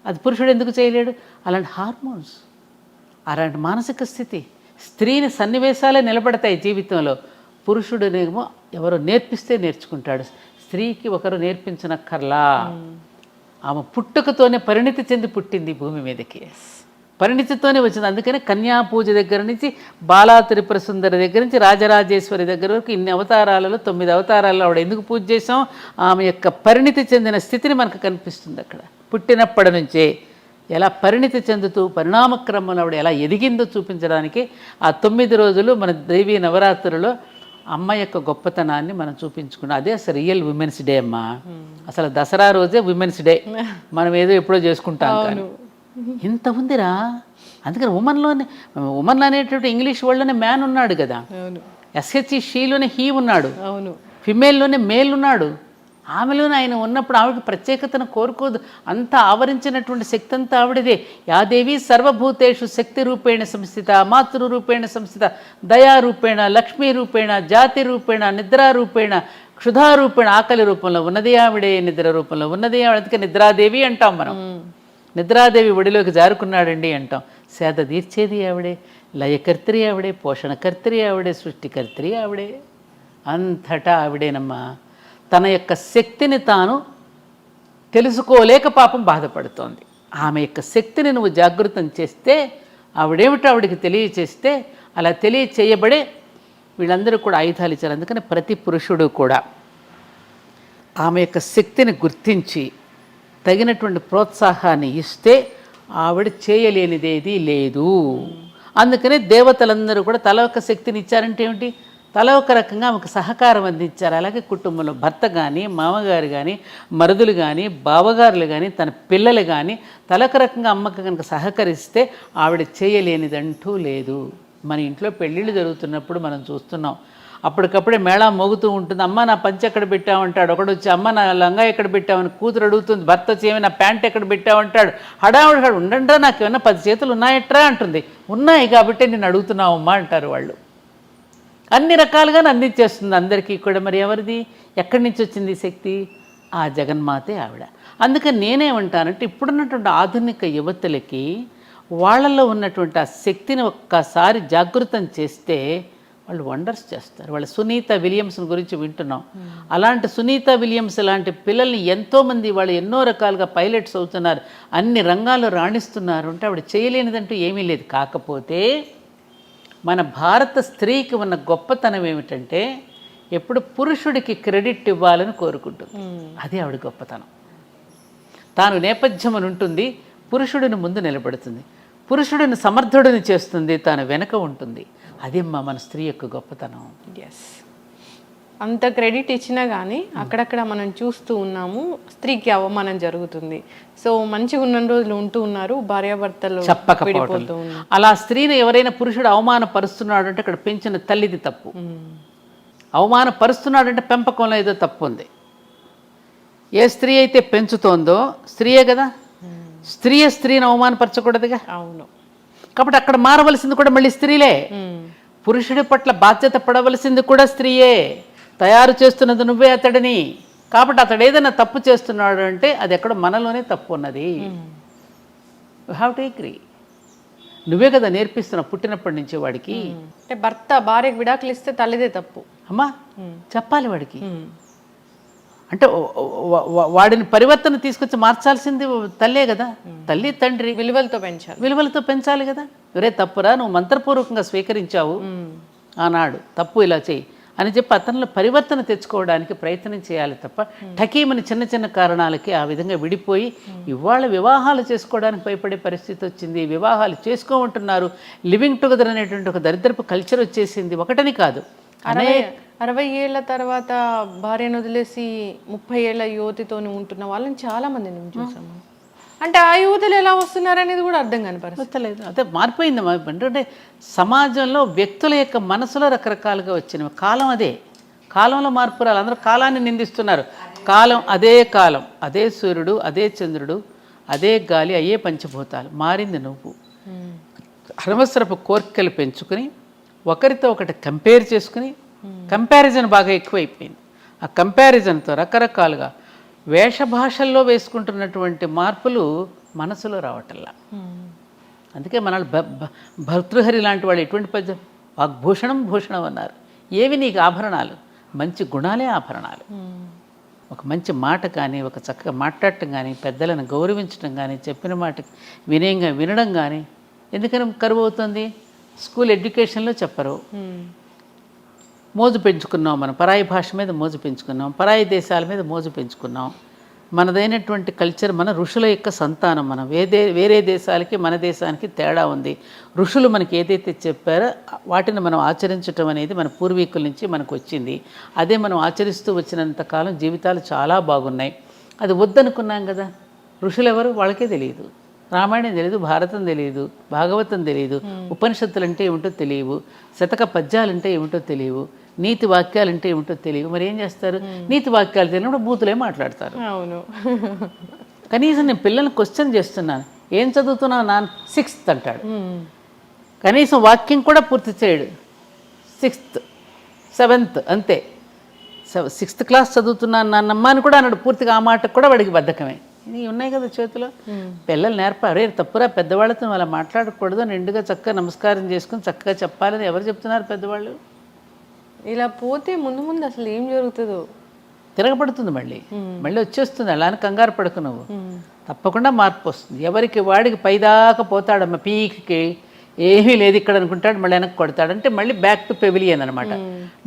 అది పురుషుడు ఎందుకు చేయలేడు? అలాంటి హార్మోన్స్, అలాంటి మానసిక స్థితి, స్త్రీని సన్నివేశాలే నిలబడతాయి జీవితంలో. పురుషుడినేమో ఎవరో నేర్పిస్తే నేర్చుకుంటాడు, స్త్రీకి ఒకరు నేర్పించనక్కర్లా. ఆమె పుట్టుకతోనే పరిణితి చెంది పుట్టింది భూమి మీదకి, పరిణితితోనే వచ్చింది. అందుకనే కన్యా పూజ దగ్గర నుంచి బాలా త్రిపుర సుందరి దగ్గర నుంచి రాజరాజేశ్వరి దగ్గర వరకు ఇన్ని అవతారాలలో 9 అవతారాలలో ఆవిడ ఎందుకు పూజ చేసాం? ఆమె యొక్క పరిణితి చెందిన స్థితిని మనకు కనిపిస్తుంది. అక్కడ పుట్టినప్పటి నుంచే ఎలా పరిణితి చెందుతూ పరిణామక్రమంలో ఆవిడ ఎలా ఎదిగిందో చూపించడానికి ఆ 9 రోజులు మన దేవీ నవరాత్రులలో అమ్మ యొక్క గొప్పతనాన్ని మనం చూపించుకున్నాం. అదే అసలు రియల్ ఉమెన్స్ డే అమ్మా. అసలు దసరా రోజే ఉమెన్స్ డే, మనం ఏదో ఎప్పుడో చేసుకుంటాం కానీ ఇంత ఉందిరా. అందుకని ఉమన్ అనేటువంటి ఇంగ్లీష్ వర్డ్లోనే మ్యాన్ ఉన్నాడు కదా, ఎస్హెచ్ఈ షీలోనే హీ ఉన్నాడు, ఫిమేల్లోనే మేల్ ఉన్నాడు. ఆమెలోనే ఆయన ఉన్నప్పుడు ఆవిడకి ప్రత్యేకతను కోరుకోదు. అంతా ఆవరించినటువంటి శక్తి అంతా ఆవిడదే. యాదేవి సర్వభూతేషు శక్తి రూపేణ సంస్థిత, మాతృరూపేణ సంస్థిత, దయారూపేణ, లక్ష్మీ రూపేణ, జాతి రూపేణ, నిద్రారూపేణ, క్షుధారూపేణ. ఆకలి రూపంలో ఉన్నది ఆవిడే, నిద్ర రూపంలో ఉన్నది ఆవిడ. అందుకే నిద్రాదేవి అంటాం మనం. నిద్రాదేవి ఒడిలోకి జారుకున్నాడండి అంటాం. సేద తీర్చేది ఆవిడే, లయకర్త్రి ఆవిడే, పోషణకర్త్రి ఆవిడే, సృష్టికర్త్రి ఆవిడే. అంతటా ఆవిడేనమ్మా. తన యొక్క శక్తిని తాను తెలుసుకోలేక పాపం బాధపడుతోంది. ఆమె యొక్క శక్తిని నువ్వు జాగృతం చేస్తే, ఆవిడేమిటో ఆవిడికి తెలియచేస్తే, అలా తెలియచేయబడే వీళ్ళందరూ కూడా ఆయుధాలు ఇచ్చారు. అందుకని ప్రతి పురుషుడు కూడా ఆమె యొక్క శక్తిని గుర్తించి తగినటువంటి ప్రోత్సాహాన్ని ఇస్తే ఆవిడ చేయలేనిదేది లేదు. అందుకని దేవతలందరూ కూడా తల ఒక శక్తిని ఇచ్చారంటే ఏమిటి? తల ఒక రకంగా ఆమెకు సహకారం అందించారు. అలాగే కుటుంబంలో భర్త కానీ, మామగారు కానీ, మరుదులు కానీ, బావగారులు కానీ, తన పిల్లలు కానీ తలొక రకంగా అమ్మకు కనుక సహకరిస్తే ఆవిడ చేయలేనిదంటూ లేదు. మన ఇంట్లో పెళ్ళిళ్ళు జరుగుతున్నప్పుడు మనం చూస్తున్నాం, అప్పటికప్పుడే మేళా మోగుతూ ఉంటుంది. అమ్మ నా పంచె ఎక్కడ పెట్టామంటాడు ఒకడు వచ్చి, అమ్మ నా లంగా ఎక్కడ పెట్టామని కూతురు అడుగుతుంది. భర్త వచ్చి ఏమైనా ప్యాంట్ ఎక్కడ పెట్టామంటాడు. హడావుడు ఉండండి, నాకు ఏమన్నా 10 చేతులు ఉన్నాయట్రా అంటుంది. ఉన్నాయి కాబట్టి నేను అడుగుతున్నావమ్మా అంటారు వాళ్ళు. అన్ని రకాలుగా అందించేస్తుంది అందరికీ కూడా. మరి ఎవరిది, ఎక్కడి నుంచి వచ్చింది శక్తి? ఆ జగన్మాతే ఆవిడ. అందుకని నేనేమంటానంటే, ఇప్పుడున్నటువంటి ఆధునిక యువతులకి వాళ్ళల్లో ఉన్నటువంటి ఆ శక్తిని ఒక్కసారి జాగృతం చేస్తే వాళ్ళు వండర్స్ చేస్తారు. వాళ్ళు సునీత విలియమ్స్ గురించి వింటున్నాం. అలాంటి సునీత విలియమ్స్ లాంటి పిల్లల్ని ఎంతోమంది వాళ్ళు ఎన్నో రకాలుగా పైలట్స్ అవుతున్నారు, అన్ని రంగాల్లో రాణిస్తున్నారు. అంటే ఆవిడ చేయలేనిదంటూ ఏమీ లేదు. కాకపోతే మన భారత స్త్రీకి ఉన్న గొప్పతనం ఏమిటంటే, ఎప్పుడు పురుషుడికి క్రెడిట్ ఇవ్వాలని కోరుకుంటుంది. అది ఆవిడ గొప్పతనం. తాను నేపథ్యం అని ఉంటుంది, పురుషుడిని ముందు నిలబడుతుంది, పురుషుడిని సమర్థుడిని చేస్తుంది, తాను వెనక ఉంటుంది. అది మన స్త్రీ యొక్క గొప్పతనం. ఎస్, అంత క్రెడిట్ ఇచ్చినా కానీ అక్కడక్కడ మనం చూస్తూ ఉన్నాము స్త్రీకి అవమానం జరుగుతుంది. సో మంచిగా ఉన్న రోజులు ఉంటూ ఉన్నారు, భార్యాభర్తలు విడిపోతూ ఉన్నారు. అలా స్త్రీని ఎవరైనా పురుషుడు అవమానపరుస్తున్నాడు అంటే అక్కడ పెంచిన తల్లిది తప్పు. అవమానపరుస్తున్నాడు అంటే పెంపకంలో ఏదో తప్పు ఉంది. ఏ స్త్రీ అయితే పెంచుతోందో స్త్రీయే కదా, స్త్రీని అవమానపరచకూడదుగా. అవును. కాబట్టి అక్కడ మారవలసింది కూడా మళ్ళీ స్త్రీలే. పురుషుడి పట్ల బాధ్యత పడవలసింది కూడా స్త్రీయే. తయారు చేస్తున్నది నువ్వే అతడిని. కాబట్టి అతడు ఏదైనా తప్పు చేస్తున్నాడు అంటే అది ఎక్కడ మనలోనే తప్పు ఉన్నది. You have to agree. నువ్వే కదా నేర్పిస్తున్నావు పుట్టినప్పటి నుంచి వాడికి. అంటే భర్త భార్యకు విడాకులు ఇస్తే తల్లిదే తప్పు అమ్మా చెప్పాలి వాడికి. అంటే వాడిని పరివర్తన తీసుకొచ్చి మార్చాల్సింది తల్లే కదా. తల్లి తండ్రి విలువలతో పెంచాలి కదా. ఒరే తప్పురా, నువ్వు మంత్రపూర్వకంగా స్వీకరించావు ఆనాడు, తప్పు ఇలా చేయి అని చెప్పి అతనిలో పరివర్తన తెచ్చుకోవడానికి ప్రయత్నం చేయాలి తప్ప ఠకీమని చిన్న చిన్న కారణాలకి ఆ విధంగా విడిపోయి ఇవాళ వివాహాలు చేసుకోవడానికి భయపడే పరిస్థితి వచ్చింది. వివాహాలు చేసుకోమంటున్నారు. లివింగ్ టుగెదర్ అనేటువంటి ఒక దరిద్రపు కల్చర్ వచ్చేసింది. ఒకటని కాదు, 60 ఏళ్ల తర్వాత భార్యను వదిలేసి 30 ఏళ్ల యువతితో ఉంటున్న వాళ్ళని చాలా మంది చూసాము. అంటే ఆ యువతలు ఎలా వస్తున్నారు అనేది కూడా అర్థం కాని పరిస్థితి. వస్తలేదు. అదే మారిపోయింది. అంటే సమాజంలో వ్యక్తుల యొక్క మనసులో రకరకాలుగా వచ్చినవి. కాలం అదే, కాలంలో మార్పు రాలి. అందరూ కాలాన్ని నిందిస్తున్నారు. కాలం అదే, కాలం అదే, సూర్యుడు అదే, చంద్రుడు అదే, గాలి అయ్యే పంచభూతాలు. మారింది నువ్వు. అనవసరపు కోరికలు పెంచుకుని ఒకరితో ఒకటి కంపేర్ చేసుకుని, కంపారిజన్ బాగా ఎక్కువైపోయింది. ఆ కంపారిజన్తో రకరకాలుగా వేషభాషల్లో వేసుకుంటున్నటువంటి మార్పులు మనసులో రావటల్లా. అందుకే మన భర్తృహరి లాంటి వాళ్ళు ఎటువంటి పద్యం, వాగ్భూషణం భూషణం అన్నారు. ఏవి నీకు ఆభరణాలు? మంచి గుణాలే ఆభరణాలు. ఒక మంచి మాట కానీ, ఒక చక్కగా మాట్లాడటం కానీ, పెద్దలను గౌరవించడం కానీ, చెప్పిన మాటకి వినయంగా వినడం కానీ. ఎందుకని కరువు అవుతుంది? స్కూల్ ఎడ్యుకేషన్లో చెప్పరు. మోజు పెంచుకున్నాం, మనం పరాయి భాష మీద మోజు పెంచుకున్నాం, పరాయి దేశాల మీద మోజు పెంచుకున్నాం. మనదైనటువంటి కల్చర్, మన ఋషుల యొక్క సంతానం. మనం వేరే దేశాలకి మన దేశానికి తేడా ఉంది. ఋషులు మనకి ఏదైతే చెప్పారో వాటిని మనం ఆచరించటం అనేది మన పూర్వీకుల నుంచి మనకు వచ్చింది. అదే మనం ఆచరిస్తూ వచ్చినంతకాలం జీవితాలు చాలా బాగున్నాయి. అది వద్దనుకున్నాం కదా. ఋషులు ఎవరు? వాళ్ళకే తెలియదు. రామాయణం తెలియదు, భారతం తెలియదు, భాగవతం తెలియదు, ఉపనిషత్తులు అంటే ఏమిటో తెలియవు, శతక పద్యాలంటే ఏమిటో తెలియవు, నీతి వాక్యాలంటే ఏమిటో తెలియవు. మరి ఏం చేస్తారు? నీతి వాక్యాలు తెలియనప్పుడు బూతులే మాట్లాడతారు. అవును. కనీసం నేను పిల్లల్ని క్వశ్చన్ చేస్తున్నాను, ఏం చదువుతున్నావు నాన్న? 6th అంటాడు. కనీసం వాక్యం కూడా పూర్తి చేయడు. 6th 7th అంతే. 6th క్లాస్ చదువుతున్నాను నాన్నమ్మ అని కూడా అన్నాడు. పూర్తిగా ఆ మాటకు కూడా వాడికి బద్ధకమే. ఇవి ఉన్నాయి కదా చేతిలో. పిల్లలు నేర్పారు. తప్పురా, పెద్దవాళ్ళతో అలా మాట్లాడకూడదు, నిండుగా చక్కగా నమస్కారం చేసుకుని చక్కగా చెప్పాలని ఎవరు చెప్తున్నారు? పెద్దవాళ్ళు. ఇలా పోతే ముందు ముందు అసలు ఏం జరుగుతుందో. తిరగబడుతుంది, మళ్ళీ వచ్చేస్తుంది. అలా అని కంగారు పడుకు నువ్వు. తప్పకుండా మార్పు వస్తుంది. ఎవరికి వాడికి పైదాకా పోతాడమ్మ, పీక్కి ఏమీ లేదు ఇక్కడ అనుకుంటాడు, మళ్ళీ వెనక్కి కొడతాడు. అంటే మళ్ళీ బ్యాక్ టు పెవిలియన్ అనమాట.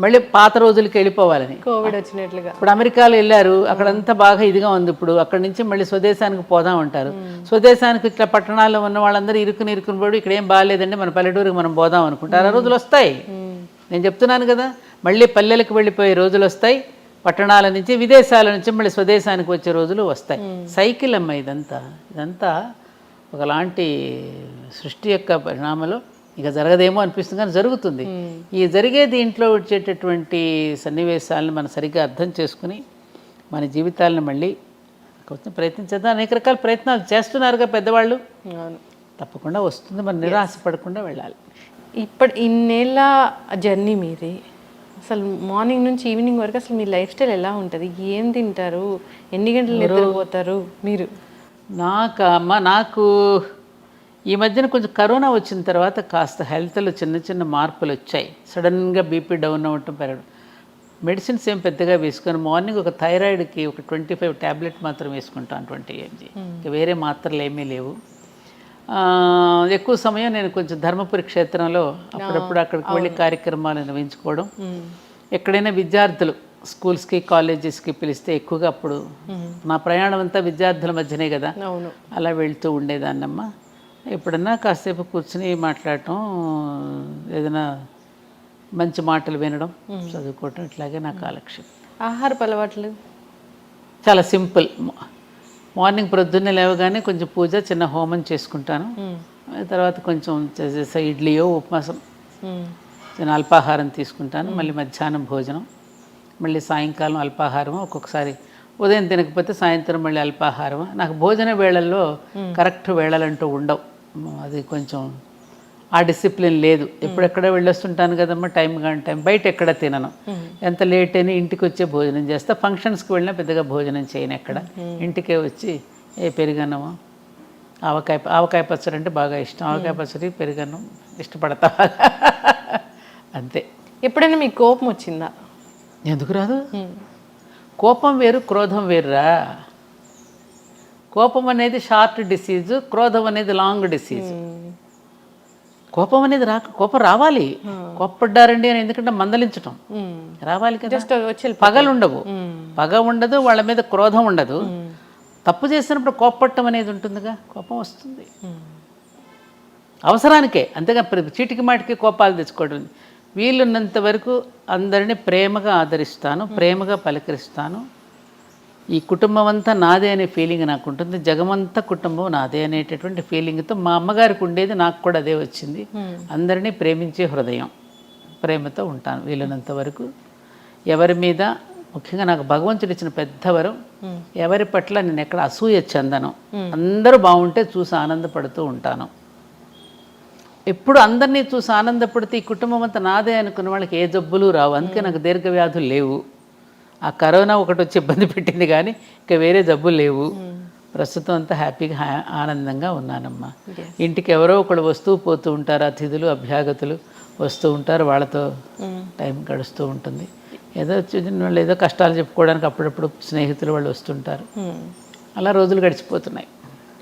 మళ్ళీ పాత రోజులకి వెళ్ళిపోవాలని. కోవిడ్ వచ్చినట్లుగా. ఇప్పుడు అమెరికాలో వెళ్ళారు, అక్కడంతా బాగా ఇదిగా ఉంది. ఇప్పుడు అక్కడి నుంచి మళ్ళీ స్వదేశానికి పోదాం అంటారు. స్వదేశానికి ఇట్లా పట్టణాల్లో ఉన్న వాళ్ళందరూ ఇరుకుని పడి ఇక్కడ ఏం బాగాలేదండి, మన పల్లెటూరికి మనం పోదాం అనుకుంటారు. ఆ రోజులు వస్తాయి. నేను చెప్తున్నాను కదా, మళ్ళీ పల్లెలకు వెళ్ళిపోయే రోజులు వస్తాయి. పట్టణాల నుంచి, విదేశాల నుంచి మళ్ళీ స్వదేశానికి వచ్చే రోజులు వస్తాయి. సైకిల్ అమ్మ ఇదంతా ఒకలాంటి సృష్టి యొక్క పరిణామంలో ఇక జరగదేమో అనిపిస్తుంది, కానీ జరుగుతుంది. ఈ జరిగే దీంట్లో వచ్చేటటువంటి సన్నివేశాలను మనం సరిగ్గా అర్థం చేసుకుని మన జీవితాలను మళ్ళీ కొంచెం ప్రయత్నించేద్దాం. అనేక రకాల ప్రయత్నాలు చేస్తున్నారుగా పెద్దవాళ్ళు. తప్పకుండా వస్తుంది. మనం నిరాశపడకుండా వెళ్ళాలి. ఇన్నేళ్ళ జర్నీ మీది. అసలు మార్నింగ్ నుంచి ఈవినింగ్ వరకు అసలు మీ లైఫ్ స్టైల్ ఎలా ఉంటుంది? ఏం తింటారు? ఎన్ని గంటలు నిద్రపోతారు మీరు? నాకు ఈ మధ్యన కొంచెం కరోనా వచ్చిన తర్వాత కాస్త హెల్త్లో చిన్న చిన్న మార్పులు వచ్చాయి. సడన్గా బీపీ డౌన్ అవ్వటం, పెరగడం. మెడిసిన్స్ ఏం పెద్దగా వేసుకొని మార్నింగ్ ఒక థైరాయిడ్కి ఒక 25 ట్యాబ్లెట్ మాత్రం వేసుకుంటాను, 20 mg. ఇంకా వేరే మాత్రలు ఏమీ లేవు. ఎక్కువ సమయం నేను కొంచెం ధర్మపురి క్షేత్రంలో అప్పుడప్పుడు అక్కడికి వెళ్ళి కార్యక్రమాలు నిర్వహించుకోవడం. ఎక్కడైనా విద్యార్థులు స్కూల్స్కి కాలేజెస్కి పిలిస్తే ఎక్కువగా అప్పుడు నా ప్రయాణం అంతా విద్యార్థుల మధ్యనే కదా, అలా వెళ్తూ ఉండేదాన్నమ్మ. ఎప్పుడన్నా కాసేపు కూర్చుని మాట్లాడటం, ఏదైనా మంచి మాటలు వినడం, చదువుకోవటం, ఇట్లాగే నా కాలక్షేపం. ఆహారపు అలవాట్లు చాలా సింపుల్. మార్నింగ్ ప్రొద్దున్నే లేవగానే కొంచెం పూజ, చిన్న హోమం చేసుకుంటాను. తర్వాత కొంచెం ఇడ్లీయో ఉప్మాసం, చిన్న అల్పాహారం తీసుకుంటాను. మళ్ళీ మధ్యాహ్నం భోజనం, మళ్ళీ సాయంకాలం అల్పాహారం. ఒక్కొక్కసారి ఉదయం తినకపోతే సాయంత్రం మళ్ళీ అల్పాహారం. నాకు భోజన వేళల్లో కరెక్ట్ వేళలంటూ ఉండవు. అది కొంచెం ఆ డిసిప్లిన్ లేదు. ఎప్పుడెక్కడ వెళ్ళొస్తుంటాను కదమ్మా, టైం కానీ టైం. బయట ఎక్కడ తినను. ఎంత లేట్ అయినా ఇంటికి వచ్చే భోజనం చేస్తా. ఫంక్షన్స్కి వెళ్ళినా పెద్దగా భోజనం చేయను ఎక్కడ. ఇంటికే వచ్చి పెరుగన్నమో, ఆవకాయ పచ్చడి అంటే బాగా ఇష్టం. ఆవకాయ పచ్చడి, పెరుగన్నం ఇష్టపడతా. అంతే. ఎప్పుడైనా మీకు కోపం వచ్చిందా? ఎందుకు రాదు? కోపం వేరు, క్రోధం వేరురా. కోపం అనేది షార్ట్ డిసీజు, క్రోధం అనేది లాంగ్ డిసీజు. కోపం అనేది కోపం రావాలి. కోప్పడ్డారండి అని ఎందుకంటే మందలించటం రావాలి కదా. పగలు ఉండవు, పగ ఉండదు, వాళ్ళ మీద క్రోధం ఉండదు. తప్పు చేసినప్పుడు కోప్పట్టం అనేది ఉంటుందిగా, కోపం వస్తుంది అవసరానికే. అంతేగా చీటికి మాటికి కోపాలు తెచ్చుకోవడం. వీలున్నంత వరకు అందరినీ ప్రేమగా ఆదరిస్తాను, ప్రేమగా పలకరిస్తాను. ఈ కుటుంబం అంతా నాదే అనే ఫీలింగ్ నాకు ఉంటుంది, జగమంతా కుటుంబం నాదే అనేటటువంటి ఫీలింగ్తో మా అమ్మగారికి ఉండేది, నాకు కూడా అదే వచ్చింది. అందరినీ ప్రేమించే హృదయం, ప్రేమతో ఉంటాను వీలైనంత వరకు. ఎవరి మీద, ముఖ్యంగా నాకు భగవంతుడు ఇచ్చిన పెద్ద వరం, ఎవరి పట్ల నేను ఎక్కడ అసూయ చెందను. అందరూ బాగుంటే చూసి ఆనందపడుతూ ఉంటాను. ఎప్పుడు అందరినీ చూసి ఆనందపడితే ఈ కుటుంబం అంతా నాదే అనుకున్న వాళ్ళకి ఏ జబ్బులు రావు. అందుకే నాకు దీర్ఘవ్యాధులు లేవు. ఆ కరోనా ఒకటి వచ్చి ఇబ్బంది పెట్టింది కానీ ఇంకా వేరే జబ్బులు లేవు. ప్రస్తుతం అంతా హ్యాపీగా ఆనందంగా ఉన్నానమ్మా. ఇంటికి ఎవరో ఒకళ్ళు వస్తూ పోతూ ఉంటారు, అతిథులు అభ్యాగతులు వస్తూ ఉంటారు, వాళ్ళతో టైం గడుస్తూ ఉంటుంది. ఏదో వాళ్ళు ఏదో కష్టాలు చెప్పుకోవడానికి అప్పుడప్పుడు స్నేహితులు వాళ్ళు వస్తుంటారు. అలా రోజులు గడిచిపోతున్నాయి.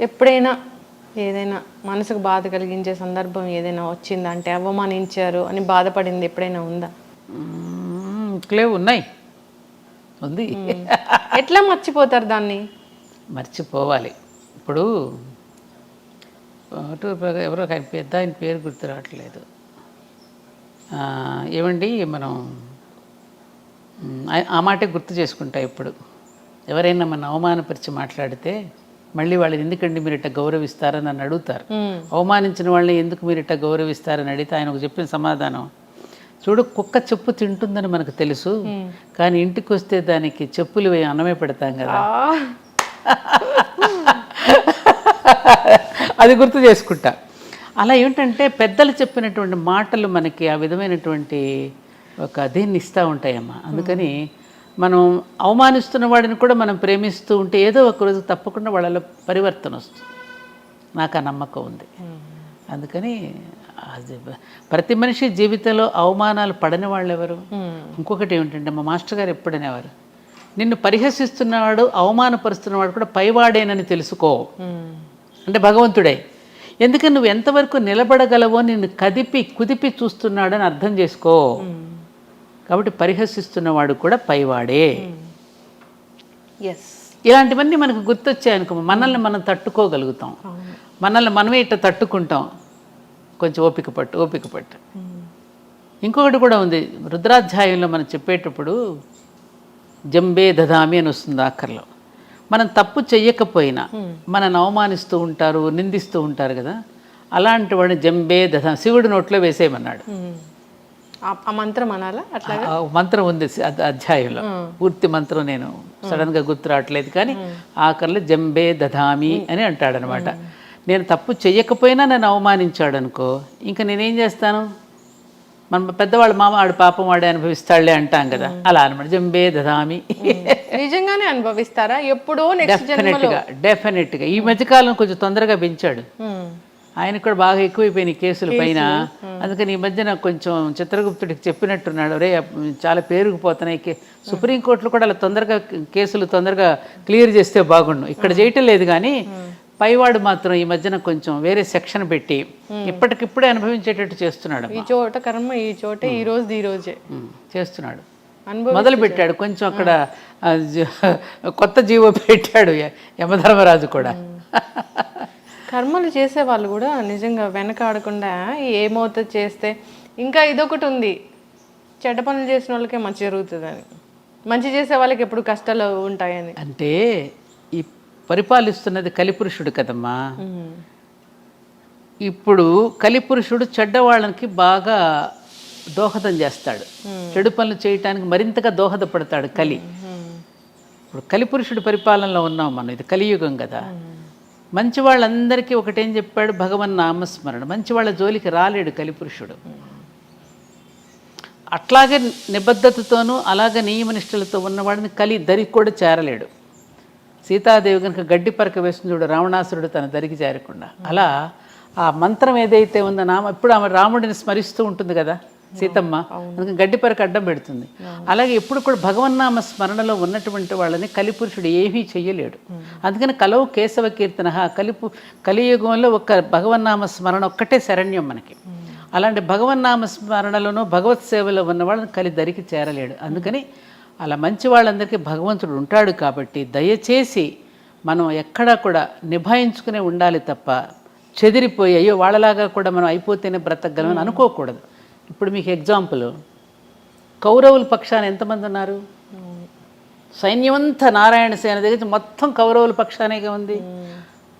ఎప్పుడైనా ఏదైనా మనసుకు బాధ కలిగించే సందర్భం ఏదైనా వచ్చిందా? అంటే అవమానించారు అని బాధపడింది ఎప్పుడైనా ఉందా? ఇట్లే ఉన్నాయి, ఉంది. ఎట్లా మర్చిపోతారు దాన్ని? మర్చిపోవాలి. ఇప్పుడు ఎవరో పెద్ద ఆయన పేరు గుర్తు రావట్లేదు. ఏమండి మనం ఆ మాటే గుర్తు చేసుకుంటా. ఇప్పుడు ఎవరైనా మన అవమానపరిచి మాట్లాడితే మళ్ళీ వాళ్ళని ఎందుకండి మీరు ఇట్లా గౌరవిస్తారని నన్ను అడుగుతారు. అవమానించిన వాళ్ళని ఎందుకు మీరు ఇట్లా గౌరవిస్తారని అడిగితే ఆయనకు చెప్పిన సమాధానం, చూడు కుక్క చెప్పు తింటుందని మనకు తెలుసు, కానీ ఇంటికి వస్తే దానికి చెప్పులు అన్నమే పెడతాం కదా. అది గుర్తు చేసుకుంటా. అలా ఏంటంటే పెద్దలు చెప్పినటువంటి మాటలు మనకి ఆ విధమైనటువంటి ఒక దీన్ని ఇస్తూ ఉంటాయమ్మా. అందుకని మనం అవమానిస్తున్న వాడిని కూడా మనం ప్రేమిస్తూ ఉంటే ఏదో ఒక రోజు తప్పకుండా వాళ్ళలో పరివర్తన వస్తుంది. నాకు ఆ నమ్మకం ఉంది. అందుకని అది ప్రతి మనిషి జీవితంలో అవమానాలు పడని వాళ్ళు ఎవరు? ఇంకొకటి ఏమిటంటే మా మాస్టర్ గారు ఎప్పుడనేవారు, నిన్ను పరిహసిస్తున్నవాడు అవమానపరుస్తున్నవాడు కూడా పైవాడేనని తెలుసుకో. అంటే భగవంతుడే. ఎందుకని నువ్వు ఎంతవరకు నిలబడగలవో నిన్ను కుదిపి చూస్తున్నాడని అర్థం చేసుకో. కాబట్టి పరిహసిస్తున్నవాడు కూడా పైవాడే. ఇలాంటివన్నీ మనకు గుర్తొచ్చాయనుకో మనల్ని మనం తట్టుకోగలుగుతాం. మనల్ని మనమే ఇట్లా తట్టుకుంటాం. కొంచెం ఓపిక పట్టు. ఇంకొకటి కూడా ఉంది, రుద్రాధ్యాయంలో మనం చెప్పేటప్పుడు జంబే దదామి అని వస్తుంది ఆఖరిలో. మనం తప్పు చెయ్యకపోయినా మనల్ని అవమానిస్తూ ఉంటారు, నిందిస్తూ ఉంటారు కదా, అలాంటి వాడిని జంబే దదా శివుడి నోట్లో వేసేయమన్నాడు. ఆ మంత్రం అనాలా? అట్లా మంత్రం ఉంది అధ్యాయంలో, పూర్తి మంత్రం నేను సడన్గా గుర్తు రావట్లేదు కానీ ఆఖరిలో జంబే దధామి అని అంటాడనమాట. నేను తప్పు చెయ్యకపోయినా నన్ను అవమానించాడు అనుకో, ఇంకా నేనేం చేస్తాను? మన పెద్దవాళ్ళు వాడు పాపం వాడే అనుభవిస్తాడులే అంటాం కదా, అలా అనమాట. జంబే దధామి. నిజంగానే అనుభవిస్తారా? ఎప్పుడో డెఫినెట్గా ఈ మధ్యకాలం కొంచెం తొందరగా పెంచాడు. ఆయనకు కూడా బాగా ఎక్కువైపోయినాయి కేసుల పైన. అందుకని ఈ మధ్య నాకు కొంచెం చిత్రగుప్తుడికి చెప్పినట్టున్నాడు, రే చాలా పేరుకుపోతున్నాయి, సుప్రీంకోర్టులో కూడా అలా కేసులు తొందరగా క్లియర్ చేస్తే బాగుండు. ఇక్కడ చేయటం లేదు కానీ పైవాడు మాత్రం ఈ మధ్యన కొంచెం వేరే సెక్షన్ పెట్టి ఇప్పటికిప్పుడే అనుభవించేటట్టు చేస్తున్నాడు. ఈ చోట కర్మ, ఈ చోట ఈ రోజే చేస్తున్నాడు. మొదలు పెట్టాడు కొంచెం అక్కడ కొత్త జీవో పెట్టాడు యమధర్మరాజు కూడా. కర్మలు చేసే వాళ్ళు కూడా నిజంగా వెనకాడకుండా ఏమవుతుంది చేస్తే. ఇంకా ఇదొకటి ఉంది, చెడ్డ పనులు చేసిన వాళ్ళకే మంచి జరుగుతుందని, మంచి చేసే వాళ్ళకి ఎప్పుడు కష్టాలు ఉంటాయని. అంటే ఈ పరిపాలిస్తున్నది కలిపురుషుడు కదమ్మా. ఇప్పుడు కలిపురుషుడు చెడ్డవాళ్ళకి బాగా దోహదం చేస్తాడు, చెడు పనులు చేయటానికి మరింతగా దోహదపడతాడు కలి. ఇప్పుడు కలిపురుషుడు పరిపాలనలో ఉన్నాం మనం, ఇది కలియుగం కదా. మంచి వాళ్ళందరికీ ఒకటేం చెప్పాడు, భగవన్ నామస్మరణ. మంచి వాళ్ళ జోలికి రాలేడు కలిపురుషుడు. అట్లాగే నిబద్ధతతోనూ అలాగే నియమనిష్టలతో ఉన్నవాడిని కలి దరికి కూడా చేరలేడు. సీతాదేవి కనుక గడ్డి పరక వేస్తుంది చూడు, రావణాసురుడు తన దరికి చేరకుండా. అలా ఆ మంత్రం ఏదైతే ఉందో ఇప్పుడు ఆమె రాముడిని స్మరిస్తూ ఉంటుంది కదా సీతమ్మ, అందుకని గడ్డి పరక అడ్డం పెడుతుంది. అలాగే ఎప్పుడు కూడా భగవన్నామ స్మరణలో ఉన్నటువంటి వాళ్ళని కలిపురుషుడు ఏమీ చెయ్యలేడు. అందుకని కలవు కేశవ కీర్తన, కలియుగంలో ఒక్క భగవన్నామ స్మరణ ఒక్కటే శరణ్యం మనకి. అలాంటి భగవన్నామ స్మరణలోనూ భగవత్ సేవలో ఉన్న వాళ్ళని కలి దరికి చేరలేడు. అందుకని అలా మంచి వాళ్ళందరికీ భగవంతుడు ఉంటాడు. కాబట్టి దయచేసి మనం ఎక్కడా కూడా నిభాయించుకునే ఉండాలి తప్ప చెదిరిపోయి అయ్యో వాళ్ళలాగా కూడా మనం అయిపోతేనే బ్రతకగలమని అనుకోకూడదు. ఇప్పుడు మీకు ఎగ్జాంపుల్, కౌరవుల పక్షాన ఎంతమంది ఉన్నారు? సైన్యమంతా నారాయణ సేన దగ్గర మొత్తం కౌరవుల పక్షానేగా ఉంది.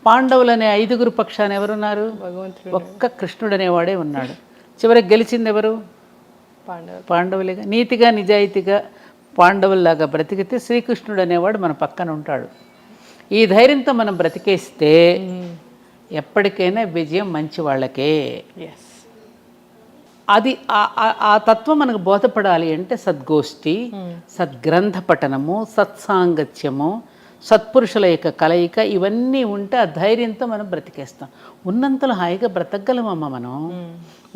పాండవులు అనే 5గురు పక్షాన ఎవరున్నారు? భగవంతుడు ఒక్క కృష్ణుడు అనేవాడే ఉన్నాడు. చివరికి గెలిచింది ఎవరు? పాండవులేగా. నీతిగా నిజాయితీగా పాండవుల్లాగా బ్రతికితే శ్రీకృష్ణుడు అనేవాడు మన పక్కన ఉంటాడు. ఈ ధైర్యంతో మనం బ్రతికేస్తే ఎప్పటికైనా విజయం మంచి వాళ్ళకే. అది ఆ తత్వం మనకు బోధపడాలి అంటే సద్గోష్ఠి, సద్గ్రంథ పఠనము, సత్సాంగత్యము, సత్పురుషుల యొక్క కలయిక ఇవన్నీ ఉంటే ఆ ధైర్యంతో మనం బ్రతికేస్తాం. ఉన్నంతలో హాయిగా బ్రతకగలమమ్మ మనం.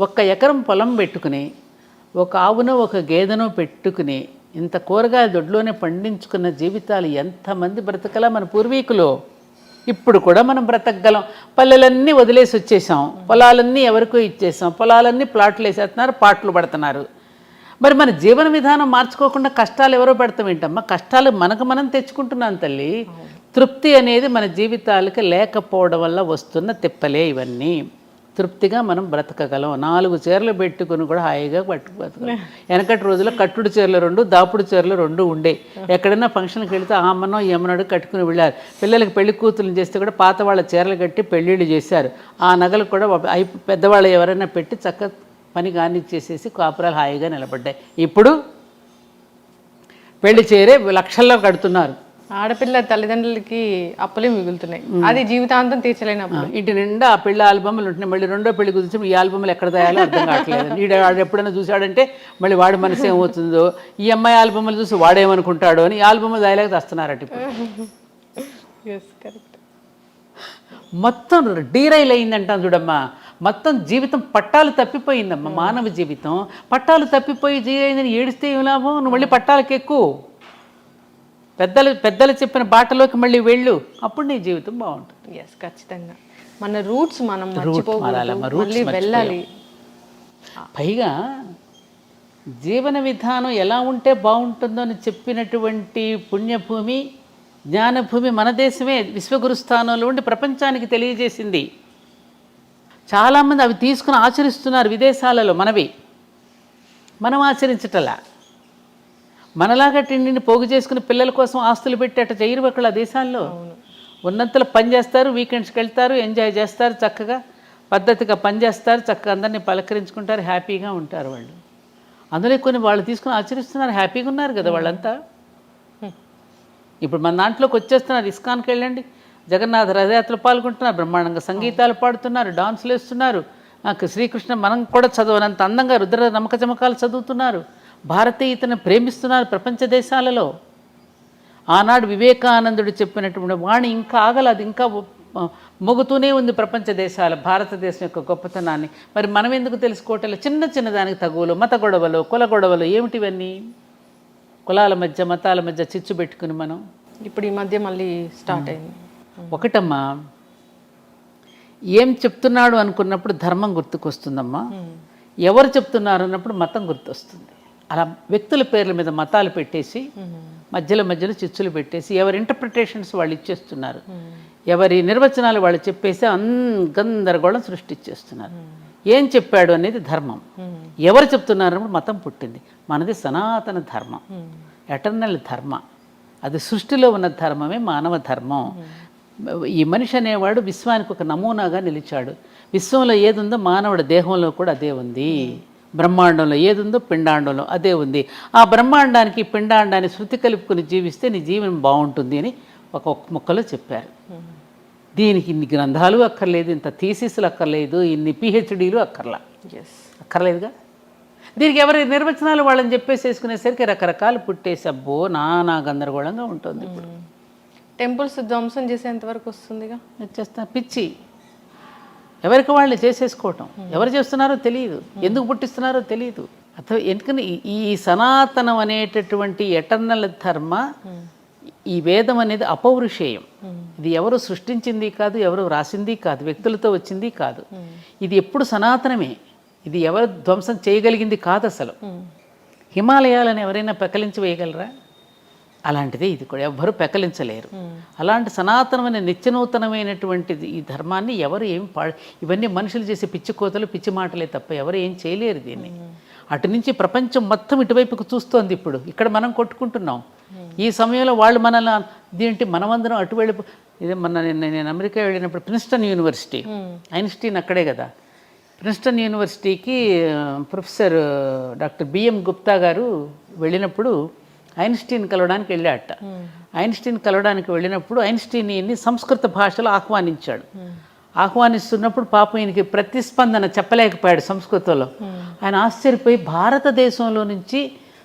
1 ఎకరం పొలం పెట్టుకుని, ఒక ఆవునో ఒక గేదెనో పెట్టుకుని ఇంత కూరగాయల దొడ్లోనే పండించుకున్న జీవితాలు ఎంతమంది బ్రతకలా మన పూర్వీకులు. ఇప్పుడు కూడా మనం బ్రతకగలం. పల్లెలన్నీ వదిలేసి వచ్చేసాం, పొలాలన్నీ ఎవరికో ఇచ్చేసాం, పొలాలన్నీ ప్లాట్లు వేసేస్తున్నారు, పాటలు పడుతున్నారు. మరి మన జీవన విధానం మార్చుకోకుండా కష్టాలు ఎవరో పెడతాం ఏంటమ్మా? కష్టాలు మనకు మనం తెచ్చుకుంటున్నాం తల్లి. తృప్తి అనేది మన జీవితాలకి లేకపోవడం వల్ల వస్తున్న తిప్పలే ఇవన్నీ. తృప్తిగా మనం బ్రతకగలం. 4 చీరలు పెట్టుకుని కూడా హాయిగా బతకగలం. వెనకటి రోజుల్లో కట్టుడు చీరలు 2, దాపుడు చీరలు 2 ఉండే. ఎక్కడైనా ఫంక్షన్కి వెళితే అమ్మనో ఏమన్నాడు కట్టుకుని వెళ్ళారు. పిల్లలకి పెళ్లి కూతుర్లు చేస్తే కూడా పాత వాళ్ళ చీరలు కట్టి పెళ్ళిళ్ళు చేశారు. ఆ నగలు కూడా పెద్దవాళ్ళు ఎవరైనా పెట్టి చక్క పని కానిచ్చేసేసి కాపురాలు హాయిగా నిలబడ్డాయి. ఇప్పుడు పెళ్లి చీరే లక్షల్లో కడుతున్నారు. ఆడపిల్ల తల్లిదండ్రులకి అప్పులే మిగులుతున్నాయి. అది జీవితాంతం తీర్చలేనప్పుడు ఇంటి నిండా ఆ పెళ్లి ఆల్బమ్లు ఉంటున్నాయి. మళ్ళీ రెండో పెళ్లి కుదిర్చి ఈ ఆల్బమ్లు ఎక్కడ తయాలో అర్థం కావట్లేదు. వాడు ఎప్పుడైనా చూశాడంటే మళ్ళీ వాడి మనసు ఏమవుతుందో, ఈ అమ్మాయి ఆల్బమ్లు చూసి వాడేమనుకుంటాడో అని ఆల్బమ్లు దాయలేక తెస్తున్నారట ఇప్పుడు. మొత్తం డీరైల్ అయిందంటాం చూడమ్మా. మొత్తం జీవితం పట్టాలు తప్పిపోయిందమ్మా. మానవ జీవితం పట్టాలు తప్పిపోయి జీవిందని ఏడిస్తే ఏం లాభం? నువ్వు మళ్ళీ పట్టాలకు ఎక్కువ పెద్దలు చెప్పిన బాటలోకి మళ్ళీ వెళ్ళు, అప్పుడు నీ జీవితం బాగుంటుంది. ఖచ్చితంగా మన రూట్స్ మనం వెళ్ళాలి. పైగా జీవన విధానం ఎలా ఉంటే బాగుంటుందో అని చెప్పినటువంటి పుణ్యభూమి, జ్ఞానభూమి మన దేశమే. విశ్వగురు స్థానంలో ఉండి ప్రపంచానికి తెలియజేసింది. చాలామంది అవి తీసుకుని ఆచరిస్తున్నారు విదేశాలలో. మనం ఆచరించటలా. మనలాగా తిండిని పోగు చేసుకుని పిల్లల కోసం ఆస్తులు పెట్టి అట్ట చేయరు అక్కడ దేశాల్లో. ఉన్నంతలో పని చేస్తారు, వీకెండ్స్కి వెళ్తారు, ఎంజాయ్ చేస్తారు, చక్కగా పద్ధతిగా పని చేస్తారు, చక్కగా అందరినీ పలకరించుకుంటారు, హ్యాపీగా ఉంటారు వాళ్ళు. అందులో కొన్ని వాళ్ళు తీసుకుని ఆచరిస్తున్నారు, హ్యాపీగా ఉన్నారు కదా వాళ్ళంతా. ఇప్పుడు మన దాంట్లోకి వచ్చేస్తున్నారు. ఇస్కాన్కి వెళ్ళండి, జగన్నాథ రథయాత్రలు పాల్గొంటున్నారు, బ్రహ్మాండంగా సంగీతాలు పాడుతున్నారు, డాన్సులు వేస్తున్నారు. శ్రీకృష్ణ మనం కూడా చదవనంత అందంగా రుద్ర నమ్మక చమకాలు చదువుతున్నారు. భారతీయతను ప్రేమిస్తున్నారు ప్రపంచ దేశాలలో. ఆనాడు వివేకానందుడు చెప్పినటువంటి వాణి ఇంకా ఆగలదు, ఇంకా మొగుతూనే ఉంది ప్రపంచ దేశాల భారతదేశం యొక్క గొప్పతనాన్ని. మరి మనం ఎందుకు తెలుసుకోవటం? చిన్న చిన్న దానికి తగువలు, మత గొడవలు, కుల గొడవలు ఏమిటివన్నీ? కులాల మధ్య మతాల మధ్య చిచ్చు పెట్టుకుని మనం ఇప్పుడు ఈ మధ్య మళ్ళీ స్టార్ట్ అయింది. ఒకటమ్మా, ఏం చెప్తున్నాడు అనుకున్నప్పుడు ధర్మం గుర్తుకొస్తుందమ్మా. ఎవరు చెప్తున్నారు అన్నప్పుడు మతం గుర్తొస్తుంది. అలా వ్యక్తుల పేర్ల మీద మతాలు పెట్టేసి మధ్యలో చిచ్చులు పెట్టేసి ఎవరి ఇంటర్ప్రిటేషన్స్ వాళ్ళు ఇచ్చేస్తున్నారు, ఎవరి నిర్వచనాలు వాళ్ళు చెప్పేసి గందరగోళం సృష్టించేస్తున్నారు. ఏం చెప్పాడు అనేది ధర్మం, ఎవరు చెప్తున్నారు అన్నప్పుడు మతం పుట్టింది. మనది సనాతన ధర్మం, ఎటర్నల్ ధర్మ. అది సృష్టిలో ఉన్న ధర్మమే మానవ ధర్మం. ఈ మనిషి అనేవాడు విశ్వానికి ఒక నమూనాగా నిలిచాడు. విశ్వంలో ఏదుందో మానవుడి దేహంలో కూడా అదే ఉంది. బ్రహ్మాండంలో ఏదుందో పిండాండంలో అదే ఉంది. ఆ బ్రహ్మాండానికి పిండాండాన్ని శృతి కలుపుకొని జీవిస్తే నీ జీవనం బాగుంటుంది అని ఒక ముక్కలో చెప్పారు. దీనికి ఇన్ని గ్రంథాలు అక్కర్లేదు, ఇంత థీసిస్లు అక్కర్లేదు, ఇన్ని పిహెచ్డీలు అక్కర్లేదుగా. దీనికి ఎవరి నిర్వచనాలు వాళ్ళని చెప్పేసేసుకునేసరికి రకరకాలు పుట్టేసి అబ్బో నానా గందరగోళంగా ఉంటుంది. ఇప్పుడు టెంపుల్స్ ధ్వంసం చేసేంతవరకు వస్తుందిగా. వచ్చేస్తా పిచ్చి, ఎవరికి వాళ్ళు చేసేసుకోవటం. ఎవరు చేస్తున్నారో తెలియదు, ఎందుకు పుట్టిస్తున్నారో తెలియదు. అథవా ఎందుకని ఈ సనాతనం అనేటటువంటి ఎటర్నల్ ధర్మ, ఈ వేదం అనేది అపౌరుషేయం. ఇది ఎవరు సృష్టించింది కాదు, ఎవరు రాసింది కాదు, వ్యక్తులతో వచ్చింది కాదు. ఇది ఎప్పుడు సనాతనమే. ఇది ఎవరు ధ్వంసం చేయగలిగింది కాదు అసలు. హిమాలయాలను ఎవరైనా పెకలించి వేయగలరా? అలాంటిదే ఇది కూడా, ఎవ్వరూ పెకలించలేరు. అలాంటి సనాతనమైన నిత్యనూతనమైనటువంటిది ఈ ధర్మాన్ని ఎవరు ఏం ఇవన్నీ మనుషులు చేసే పిచ్చి కోతలు, పిచ్చి మాటలే తప్ప ఎవరు ఏం చేయలేరు దీన్ని. అటు నుంచి ప్రపంచం మొత్తం ఇటువైపుకు చూస్తోంది. ఇప్పుడు ఇక్కడ మనం కొట్టుకుంటున్నాం. ఈ సమయంలో వాళ్ళు మనల్ని ఇదేంటి మనమందరం అటు వెళ్ళి ఇదే నేను అమెరికా వెళ్ళినప్పుడు ప్రిన్స్టన్ యూనివర్సిటీ, ఐన్స్టీన్ అక్కడే కదా, ప్రిన్స్టన్ యూనివర్సిటీకి ప్రొఫెసర్ డాక్టర్ బిఎం గుప్తా గారు వెళ్ళినప్పుడు ఐన్స్టీన్ కలవడానికి వెళ్ళాట. ఐన్స్టీన్ కలవడానికి వెళ్ళినప్పుడు ఐన్స్టీన్ని సంస్కృత భాషలో ఆహ్వానించాడు. ఆహ్వానిస్తున్నప్పుడు పాపం ఈయనకి ప్రతిస్పందన చెప్పలేకపోయాడు సంస్కృతంలో. ఆయన ఆశ్చర్యపోయి భారతదేశంలో నుంచి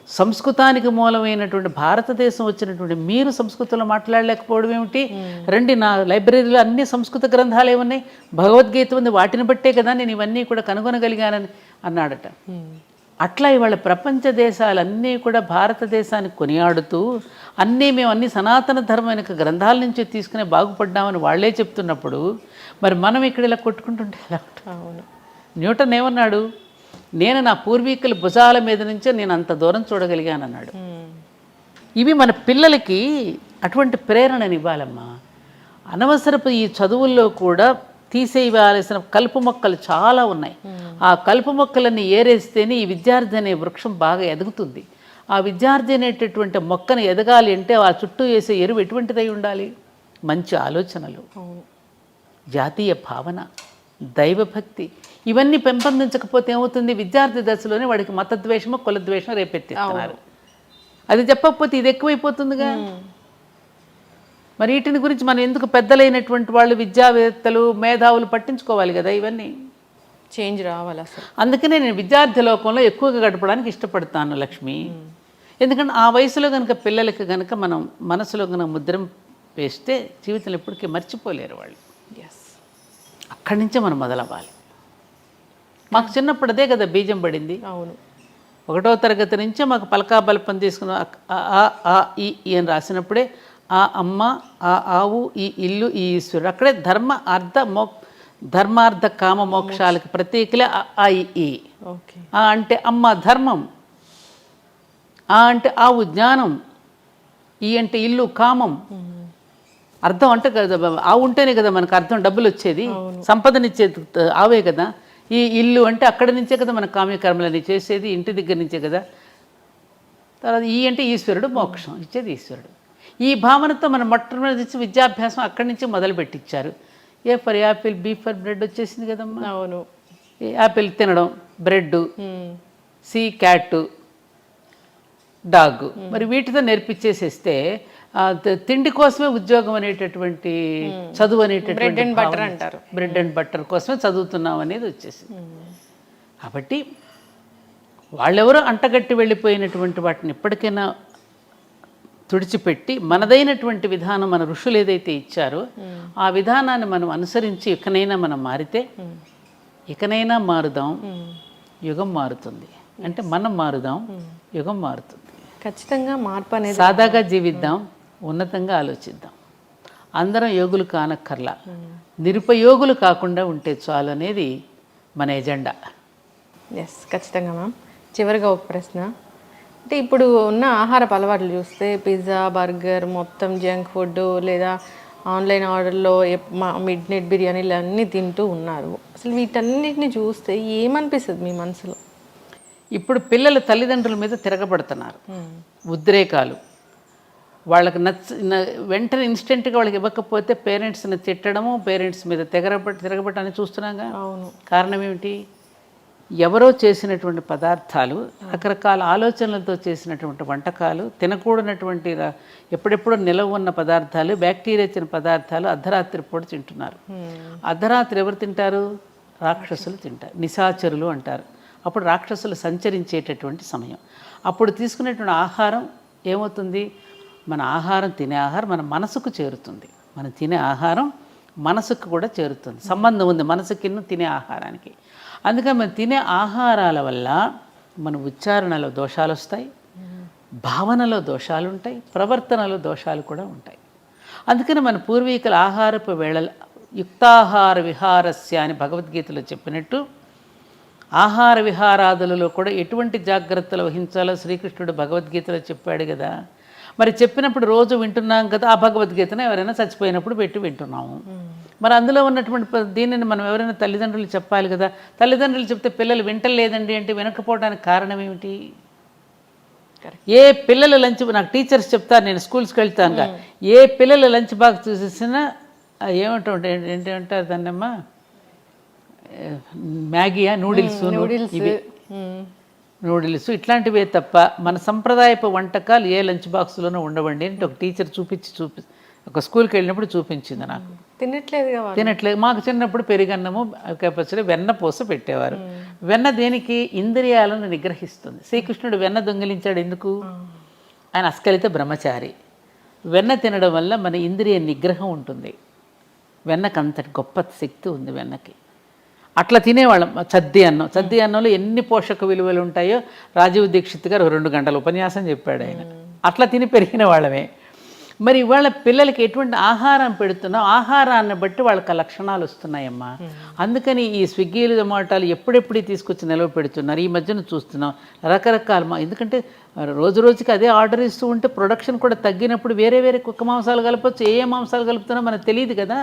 సంస్కృతానికి మూలమైనటువంటి భారతదేశం వచ్చినటువంటి మీరు సంస్కృతంలో మాట్లాడలేకపోవడం ఏమిటి? రండి, నా లైబ్రరీలో అన్ని సంస్కృత గ్రంథాలు ఏమున్నాయి, భగవద్గీత ఉంది, వాటిని బట్టే కదా నేను ఇవన్నీ కూడా కనుగొనగలిగానని అన్నాడట. అట్లా ఇవాళ ప్రపంచ దేశాలన్నీ కూడా భారతదేశాన్ని కొనియాడుతూ మేము అన్ని సనాతన ధర్మమైన గ్రంథాల నుంచి తీసుకునే బాగుపడ్డామని వాళ్ళే చెప్తున్నప్పుడు మరి మనం ఇక్కడ ఇలా కొట్టుకుంటుంటే ఎలా ఉంటుంది? అవును. న్యూటన్ ఏమన్నాడు? నేను నా పూర్వీకుల భుజాల మీద నుంచే నేను అంత దూరం చూడగలిగాను అన్నాడు. ఇవి మన పిల్లలకి అటువంటి ప్రేరణని ఇవ్వాలమ్మా. అనవసరపు ఈ చదువుల్లో కూడా తీసేయవలసిన కలుపు మొక్కలు చాలా ఉన్నాయి. ఆ కలుపు మొక్కలన్నీ ఏరేస్తేనే ఈ విద్యార్థి అనే వృక్షం బాగా ఎదుగుతుంది. ఆ విద్యార్థి అనేటటువంటి మొక్కను ఎదగాలి అంటే ఆ చుట్టూ వేసే ఎరువు ఎటువంటిదై ఉండాలి? మంచి ఆలోచనలు, జాతీయ భావన, దైవభక్తి, ఇవన్నీ పెంపొందించకపోతే ఏమవుతుంది? విద్యార్థి దశలోనే వాడికి మతద్వేషమో కులద్వేషమో రేపెత్తిస్తున్నారు. అది చెప్పకపోతే ఇది ఎక్కువైపోతుందిగా. మరి వీటిని గురించి మనం ఎందుకు పెద్దలైనటువంటి వాళ్ళు, విద్యావేత్తలు, మేధావులు పట్టించుకోవాలి కదా, ఇవన్నీ చేంజ్ రావాలి అసలు. అందుకనే నేను విద్యార్థి లోకంలో ఎక్కువగా గడపడానికి ఇష్టపడతాను లక్ష్మి. ఎందుకంటే ఆ వయసులో కనుక పిల్లలకి కనుక మనం మనసులో కనుక ముద్ర వేస్తే జీవితంలో ఎప్పటికీ మర్చిపోలేరు వాళ్ళు. అక్కడి నుంచే మనం మొదలవ్వాలి. మాకు చిన్నప్పుడు అదే కదా బీజం పడింది. అవును. 1వ తరగతి నుంచే మాకు పలకా బల్పం తీసుకున్న ఈ అని రాసినప్పుడే ఆ అమ్మ, ఆ ఆవు, ఈ ఇల్లు, ఈ ఈశ్వరుడు, అక్కడే ధర్మార్థ కామ మోక్షాలకు ప్రతీకలే ఆ ఈ. ఆ అంటే అమ్మ ధర్మం, ఆ అంటే ఆవు జ్ఞానం, ఈ అంటే ఇల్లు కామం. అర్థం అంటే కదా, ఆవు ఉంటేనే కదా మనకు అర్థం, డబ్బులు వచ్చేది, సంపదనిచ్చేది ఆవే కదా. ఈ ఇల్లు అంటే అక్కడి నుంచే కదా మన కామ్యకర్మలని చేసేది, ఇంటి దగ్గర నుంచే కదా. తర్వాత ఈ అంటే ఈశ్వరుడు, మోక్షం ఇచ్చేది ఈశ్వరుడు. ఈ భావనతో మనం మొట్టమొదటి విద్యాభ్యాసం అక్కడి నుంచి మొదలు పెట్టించారు. A for apple, B for bread వచ్చేసింది కదమ్మా. అవును. యాపిల్ తినడం, బ్రెడ్, సి క్యాట్, డాగ్, మరి వీటితో నేర్పించేసేస్తే తిండి కోసమే ఉద్యోగం అనేటటువంటి, చదువు అనేటటువంటి బ్రెడ్ అండ్ బటర్ అంటారు, బ్రెడ్ అండ్ బటర్ కోసమే చదువుతున్నాం అనేది వచ్చేసింది. కాబట్టి వాళ్ళెవరో అంటగట్టి వెళ్ళిపోయినటువంటి వాటిని ఎప్పటికైనా తుడిచిపెట్టి మనదైనటువంటి విధానం, మన ఋషులు ఏదైతే ఇచ్చారో ఆ విధానాన్ని మనం అనుసరించి ఇకనైనా మనం మారితే, ఇకనైనా మారుదాం, యుగం మారుతుంది. అంటే మనం మారుదాం, యుగం మారుతుంది. ఖచ్చితంగా మార్పు అనేది. సాదాగా జీవిద్దాం, ఉన్నతంగా ఆలోచిద్దాం. అందరం యోగులు కానక్కర్లా, నిరుపయోగులు కాకుండా ఉంటే చాలు అనేది మన ఎజెండా. ఖచ్చితంగా మ్యామ్. చివరిగా ఒక ప్రశ్న, అంటే ఇప్పుడు ఉన్న ఆహారపు అలవాట్లు చూస్తే పిజ్జా, బర్గర్, మొత్తం జంక్ ఫుడ్, లేదా ఆన్లైన్ ఆర్డర్లో మిడ్ నైట్ బిర్యానీలు అన్నీ తింటూ ఉన్నారు. అసలు వీటన్నిటిని చూస్తే ఏమనిపిస్తుంది మీ మనసులో? ఇప్పుడు పిల్లలు తల్లిదండ్రుల మీద తిరగబడుతున్నారు, ఉద్రేకాలు. వాళ్ళకి వెంటనే ఇన్స్టెంట్గా వాళ్ళకి ఇవ్వకపోతే పేరెంట్స్ని తిట్టడము, పేరెంట్స్ మీద తిరగబట్టని చూస్తున్నాగా. అవును. కారణం ఏమిటి? ఎవరో చేసినటువంటి పదార్థాలు, రకరకాల ఆలోచనలతో చేసినటువంటి వంటకాలు, తినకూడనటువంటి ఎప్పుడెప్పుడో నిలవ ఉన్న పదార్థాలు, బ్యాక్టీరియా ఇచ్చిన పదార్థాలు అర్ధరాత్రి పూట తింటున్నారు. అర్ధరాత్రి ఎవరు తింటారు? రాక్షసులు తింటారు, నిశాచరులు అంటారు. అప్పుడు రాక్షసులు సంచరించేటటువంటి సమయం. అప్పుడు తీసుకునేటువంటి ఆహారం ఏమవుతుంది? మన ఆహారం, తినే ఆహారం మన మనసుకు చేరుతుంది. మనం తినే ఆహారం మనసుకు కూడా చేరుతుంది. సంబంధం ఉంది మనసుకి తినే ఆహారానికి. అందుకని మనం తినే ఆహారాల వల్ల మన ఉచ్చారణలో దోషాలు వస్తాయి, భావనలో దోషాలు ఉంటాయి, ప్రవర్తనలో దోషాలు కూడా ఉంటాయి. అందుకని మన పూర్వీకుల ఆహారపు వేళ యుక్తాహార విహారస్య అని భగవద్గీతలో చెప్పినట్టు ఆహార విహారాదులలో కూడా ఎటువంటి జాగ్రత్తలు వహించాలో శ్రీకృష్ణుడు భగవద్గీతలో చెప్పాడు కదా. మరి చెప్పినప్పుడు రోజు వింటున్నాం కదా, ఆ భగవద్గీతను ఎవరైనా చచ్చిపోయినప్పుడు పెట్టి వింటున్నాము. మరి అందులో ఉన్నటువంటి దీనిని మనం ఎవరైనా తల్లిదండ్రులు చెప్పాలి కదా. తల్లిదండ్రులు చెప్తే పిల్లలు వింటలేదండి అంటే వినకపోవడానికి కారణం ఏమిటి? ఏ పిల్లల లంచ్, నాకు టీచర్స్ చెప్తారు, నేను స్కూల్స్కి వెళ్తాను, ఏ పిల్లల లంచ్ బాక్స్ చూసేసినా ఏంటంటారు దాన్నమ్మా, మ్యాగీయా, నూడిల్స్, ఇవి నూడిల్స్ ఇట్లాంటివే తప్ప మన సంప్రదాయపు వంటకాలు ఏ లంచ్ బాక్స్లోనూ ఉండవండి అంటే ఒక టీచర్ ఒక స్కూల్కి వెళ్ళినప్పుడు చూపించింది నాకు. తినట్లేదు. మాకు చిన్నప్పుడు పెరుగన్నము, పచ్చడి, వెన్న పూస పెట్టేవారు. వెన్న దేనికి? ఇంద్రియాలను నిగ్రహిస్తుంది. శ్రీకృష్ణుడు వెన్న దొంగిలించాడు ఎందుకు? ఆయన అస్కలిత బ్రహ్మచారి. వెన్న తినడం వల్ల మన ఇంద్రియ నిగ్రహం ఉంటుంది. వెన్నకు అంతటి గొప్ప శక్తి ఉంది వెన్నకి. అట్లా తినేవాళ్ళం. చద్ది అన్నంలో ఎన్ని పోషక విలువలు ఉంటాయో రాజీవ్ దీక్షిత్ గారు 2 గంటల ఉపన్యాసం చెప్పాడు ఆయన. అట్లా తిని పెరిగిన వాళ్ళమే. మరి ఇవాళ పిల్లలకి ఎటువంటి ఆహారం పెడుతున్నాం, ఆహారాన్ని బట్టి వాళ్ళకి లక్షణాలు వస్తున్నాయమ్మా. అందుకని ఈ స్విగ్గీలు, జొమాటోలు ఎప్పుడెప్పుడు తీసుకొచ్చి నిలవ పెడుతున్నారు. ఈ మధ్యన చూస్తున్నాం రకరకాల, ఎందుకంటే రోజు రోజుకి అదే ఆర్డర్ ఇస్తూ ఉంటే ప్రొడక్షన్ కూడా తగ్గినప్పుడు వేరే వేరే కుక్క మాంసాలు కలపచ్చు, ఏ మాంసాలు కలుపుతున్నా మనకు తెలియదు కదా.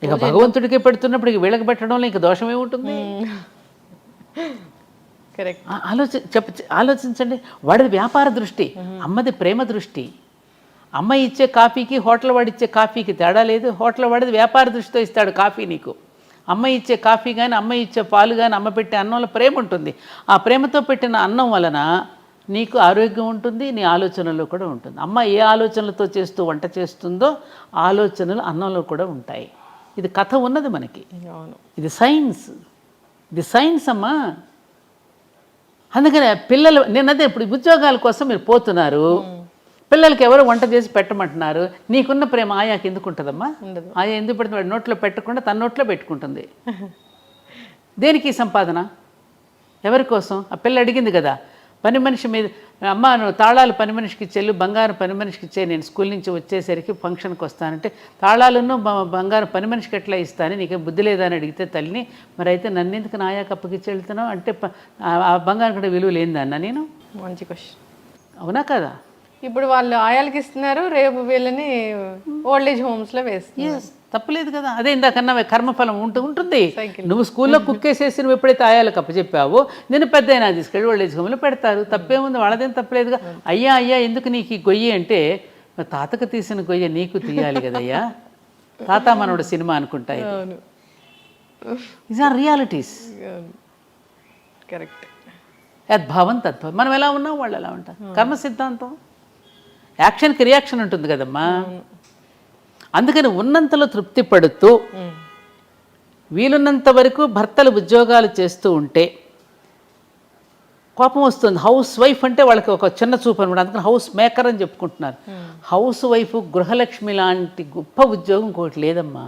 ఇక భగవంతుడికి పెడుతున్నప్పుడు ఇక వీళ్ళకి పెట్టడంలో ఇంక దోషం ఏముంటుంది? ఆలోచించండి. వాడిది వ్యాపార దృష్టి, అమ్మది ప్రేమ దృష్టి. అమ్మ ఇచ్చే కాఫీకి హోటల్ వాడిచ్చే కాఫీకి తేడా లేదు. హోటల్ వాడిది వ్యాపార దృష్టితో ఇస్తాడు కాఫీ నీకు. అమ్మ ఇచ్చే కాఫీ కానీ, అమ్మ ఇచ్చే పాలు కానీ, అమ్మ పెట్టే అన్నంలో ప్రేమ ఉంటుంది. ఆ ప్రేమతో పెట్టిన అన్నం వలన నీకు ఆరోగ్యం ఉంటుంది, నీ ఆలోచనలో కూడా ఉంటుంది. అమ్మ ఏ ఆలోచనలతో వంట చేస్తుందో ఆలోచనలు అన్నంలో కూడా ఉంటాయి. ఇది కథ ఉన్నది మనకి. ఇది సైన్స్ అమ్మా. అందుకనే పిల్లలు, నేనదే ఇప్పుడు ఉద్యోగాల కోసం మీరు పోతున్నారు, పిల్లలకి ఎవరు వంట చేసి పెట్టమంటున్నారు. నీకున్న ప్రేమ ఆయాకి ఎందుకు ఉంటుందమ్మా? ఆయా ఎందుకు పెడుతుంది? వాడి నోట్లో పెట్టకుండా తన నోట్లో పెట్టుకుంటుంది. దేనికి సంపాదన? ఎవరి కోసం? ఆ పిల్ల అడిగింది కదా, పని మనిషి మీద, అమ్మ నువ్వు తాళాలు పని మనిషికి ఇచ్చేళ్ళు, బంగారం పని మనిషికి ఇచ్చే, నేను స్కూల్ నుంచి వచ్చేసరికి ఫంక్షన్కి వస్తానంటే తాళాలను బంగారం పని మనిషికి ఎట్లా ఇస్తాను, నీకేం బుద్ధి లేదా అని అడిగితే తల్లిని, మరి అయితే నన్ను ఎందుకు నా ఆయాకి అప్పగిచ్చి వెళ్తున్నావు అంటే ఆ బంగారం కూడా విలువ లేదన్నా నేను. మంచి క్వశ్చన్. అవునా కదా? ఇప్పుడు వాళ్ళు ఆయాలకి ఇస్తున్నారు, రేపు వీళ్ళని ఓల్డ్ ఏజ్ హోమ్స్లో వేస్తున్నారు. తప్పలేదు కదా. అదే ఇందాకన్నా కర్మఫలం ఉంటుంది. నువ్వు స్కూల్లో కుక్కేసేసి నువ్వు ఎప్పుడైతే ఆయాలకు అప్పచెప్పావో నేను పెద్ద అయినా తీసుకెళ్ళి ఓల్డ్ ఏజ్ హోమ్లో పెడతారు. తప్పేముంది, వాళ్ళదేం తప్పలేదుగా. అయ్యా ఎందుకు నీకు ఈ గొయ్యి అంటే, తాతకు తీసిన గొయ్య నీకు తీయాలి కదయ్యా. తాత మనోడు సినిమా అనుకుంటాయి. These are realities. కరెక్ట్. యద్భావం తద్భావం. మనం ఎలా ఉన్నాం వాళ్ళు ఎలా ఉంటారు. కర్మ సిద్ధాంతం. యాక్షన్కి రియాక్షన్ ఉంటుంది కదమ్మా. అందుకని ఉన్నంతలో తృప్తి పడుతూ వీలున్నంత వరకు భర్తలు ఉద్యోగాలు చేస్తూ ఉంటే కోపం వస్తుంది. హౌస్ వైఫ్ అంటే వాళ్ళకి ఒక చిన్న చూపు అనమాట. అందుకని హౌస్ మేకర్ అని చెప్పుకుంటున్నారు. హౌస్ వైఫ్ గృహలక్ష్మి లాంటి గొప్ప ఉద్యోగం ఇంకోటి లేదమ్మా.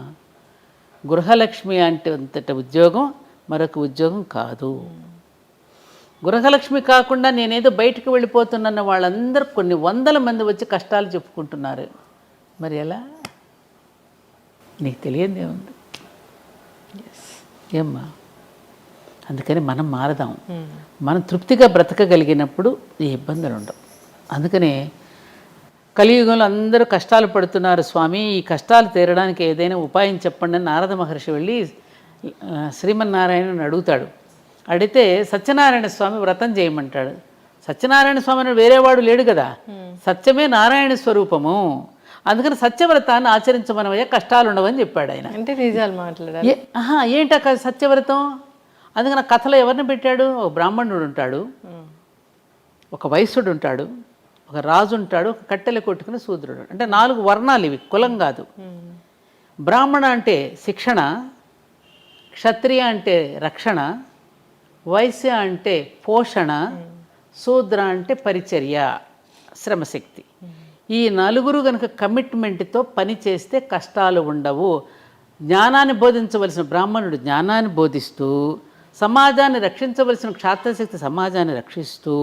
గృహలక్ష్మి అంటే అంతట ఉద్యోగం మరొక ఉద్యోగం కాదు. గృహలక్ష్మి కాకుండా నేనేదో బయటకు వెళ్ళిపోతున్న వాళ్ళందరూ కొన్ని వందల మంది వచ్చి కష్టాలు చెప్పుకుంటున్నారు. మరి ఎలా? నీకు తెలియదే ఉంది ఏమ్మా. అందుకని మనం మారదాం. మనం తృప్తిగా బ్రతకగలిగినప్పుడు ఈ ఇబ్బందులు ఉండవు. అందుకనే కలియుగంలో అందరూ కష్టాలు పడుతున్నారు స్వామి, ఈ కష్టాలు తీరడానికి ఏదైనా ఉపాయం చెప్పండి అని నారద మహర్షి వెళ్ళి శ్రీమన్నారాయణని అడుగుతాడు. అడిగితే సత్యనారాయణ స్వామి వ్రతం చేయమంటాడు. సత్యనారాయణ స్వామి అని వేరేవాడు లేడు కదా, సత్యమే నారాయణ స్వరూపము. అందుకని సత్యవ్రతాన్ని ఆచరించమనవయ్యా, కష్టాలు ఉండవని చెప్పాడు ఆయన. అంటే నిజాలు మాట్లాడాలి. ఏంటి సత్యవ్రతం? అందుకని ఆ కథలో ఎవరిని పెట్టాడు? ఒక బ్రాహ్మణుడు ఉంటాడు, ఒక వైశ్యుడు ఉంటాడు, ఒక రాజు ఉంటాడు, ఒక కట్టెలు కొట్టుకుని శూద్రుడు. అంటే 4 వర్ణాలు ఇవి, కులం కాదు. బ్రాహ్మణ అంటే శిక్షణ, క్షత్రియ అంటే రక్షణ, వైశ్య అంటే పోషణ, శూద్ర అంటే పరిచర్య, శ్రమశక్తి. ఈ 4 కనుక కమిట్మెంట్తో పని చేస్తే కష్టాలు ఉండవు. జ్ఞానాన్ని బోధించవలసిన బ్రాహ్మణుడు జ్ఞానాన్ని బోధిస్తూ, సమాజాన్ని రక్షించవలసిన క్షాత్రశక్తి సమాజాన్ని రక్షిస్తూ,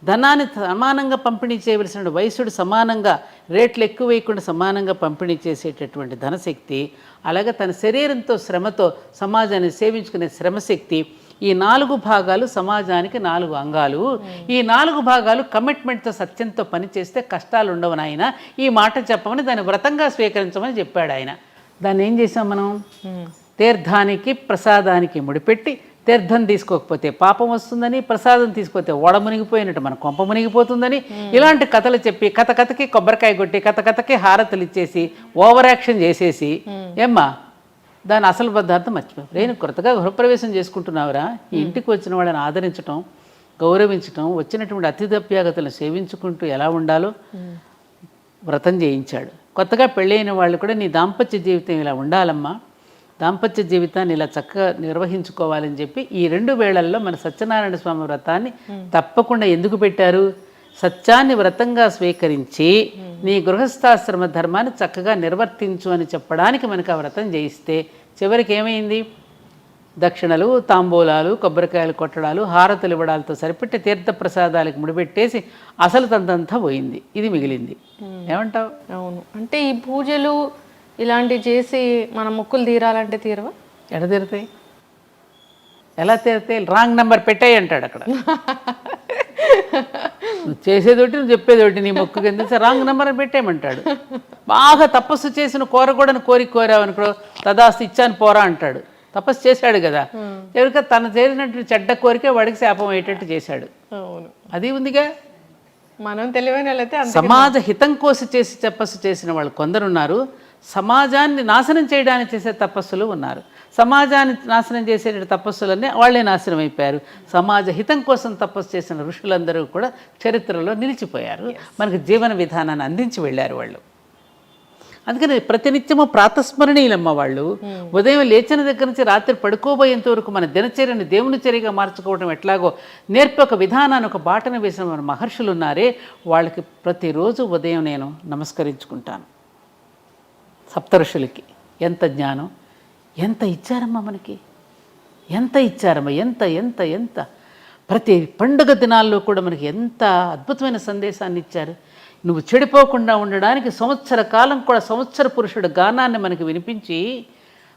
ధనాన్ని సమానంగా పంపిణీ చేయవలసిన వైశ్యుడు సమానంగా రేట్లు ఎక్కువ వేయకుండా సమానంగా పంపిణీ చేసేటటువంటి ధనశక్తి, అలాగే తన శరీరంతో శ్రమతో సమాజాన్ని సేవించుకునే శ్రమశక్తి. ఈ 4 భాగాలు సమాజానికి 4 అంగాలు. ఈ 4 భాగాలు కమిట్మెంట్తో సత్యంతో పనిచేస్తే కష్టాలు ఉండవు నాయన. ఈ మాట చెప్పమని దాన్ని వ్రతంగా స్వీకరించమని చెప్పాడు ఆయన. దాన్ని ఏం చేసాం మనం, తీర్థానికి ప్రసాదానికి ముడిపెట్టి తీర్థం తీసుకోకపోతే పాపం వస్తుందని, ప్రసాదం తీసుకోకపోతే ఓడ మునిగిపోయినట్టు మన కొంప మునిగిపోతుందని ఇలాంటి కథలు చెప్పి కథకి కొబ్బరికాయ కొట్టి కథకి హారతులు ఇచ్చేసి ఓవర్ యాక్షన్ చేసేసి ఏమ్మా దాని అసలు పదార్థం మర్చిపోయి నేను కొత్తగా గృహప్రవేశం చేసుకుంటున్నావురా, ఈ ఇంటికి వచ్చిన వాళ్ళని ఆదరించడం, గౌరవించడం, వచ్చినటువంటి అతిథ్యాగతులను సేవించుకుంటూ ఎలా ఉండాలో వ్రతం చేయించాడు. కొత్తగా పెళ్ళైన వాళ్ళు కూడా నీ దాంపత్య జీవితం ఇలా ఉండాలమ్మా, దాంపత్య జీవితాన్ని ఇలా చక్కగా నిర్వహించుకోవాలని చెప్పి ఈ 2 వేళల్లో మన సత్యనారాయణ స్వామి వ్రతాన్ని తప్పకుండా ఎందుకు పెట్టారు, సత్యాన్ని వ్రతంగా స్వీకరించి నీ గృహస్థాశ్రమ ధర్మాన్ని చక్కగా నిర్వర్తించు అని చెప్పడానికి మనకు ఆ వ్రతం చేయిస్తే చివరికి ఏమైంది, దక్షిణలు, తాంబూలాలు, కొబ్బరికాయలు కొట్టడాలు, హారతులు ఇవ్వడాలతో సరిపెట్టి తీర్థప్రసాదాలకు ముడిపెట్టేసి అసలు తంతంతా పోయింది, ఇది మిగిలింది. ఏమంటావు? అవును, అంటే ఈ పూజలు ఇలాంటివి చేసి మన మొక్కులు తీరాలంటే తీరవా? ఎడ తీరుతాయి, ఎలా తీరుతాయి? రాంగ్ నెంబర్ పెట్టాయి అంటాడు అక్కడ. నువ్వు చేసేదోటి నువ్వు చెప్పేదోటి, నీ మొక్కుకి ఎందుకు రాంగ్ నెంబర్ అని పెట్టేయమంటాడు. బాగా తపస్సు చేసిన కోరకూడని కోరావనుకో తదాస్తు ఇచ్చాను పోరా అంటాడు. తపస్సు చేశాడు కదా, ఎవరిక తను చేసినట్టు చెడ్డ కోరికే వాడికి శాపం అయ్యేటట్టు చేశాడు. అవును, అది ఉందిగా. మనం తెలివైన వాళ్ళైతే సమాజ హితం కోసం చేసి తపస్సు చేసిన వాళ్ళు కొందరున్నారు, సమాజాన్ని నాశనం చేయడానికి చేసే తపస్సులు ఉన్నారు. సమాజాన్ని నాశనం చేసే తపస్సులన్నీ వాళ్ళే నాశనం అయిపోయారు. సమాజ హితం కోసం తపస్సు చేసిన ఋషులందరూ కూడా చరిత్రలో నిలిచిపోయారు, మనకు జీవన విధానాన్ని అందించి వెళ్ళారు వాళ్ళు. అందుకని ప్రతినిత్యము ప్రాతస్మరణీయులమ్మ వాళ్ళు. ఉదయం లేచిన దగ్గర నుంచి రాత్రి పడుకోబోయేంత వరకు మన దినచర్యని దేవుని చర్యగా మార్చుకోవడం ఎట్లాగో నేర్పి ఒక విధానాన్ని, ఒక బాటను వేసిన మన మహర్షులు ఉన్నారే, వాళ్ళకి ప్రతిరోజు ఉదయం నేను నమస్కరించుకుంటాను. సప్తఋషులకి ఎంత జ్ఞానం, ఎంత ఇచ్చారమ్మా మనకి, ఎంత ఇచ్చారమ్మా, ఎంత ఎంత ఎంత ప్రతి పండుగ దినాల్లో కూడా మనకి ఎంత అద్భుతమైన సందేశాన్ని ఇచ్చారు. నువ్వు చెడిపోకుండా ఉండడానికి సంవత్సర కాలం కూడా సంవత్సర పురుషుడు గానాన్ని మనకి వినిపించి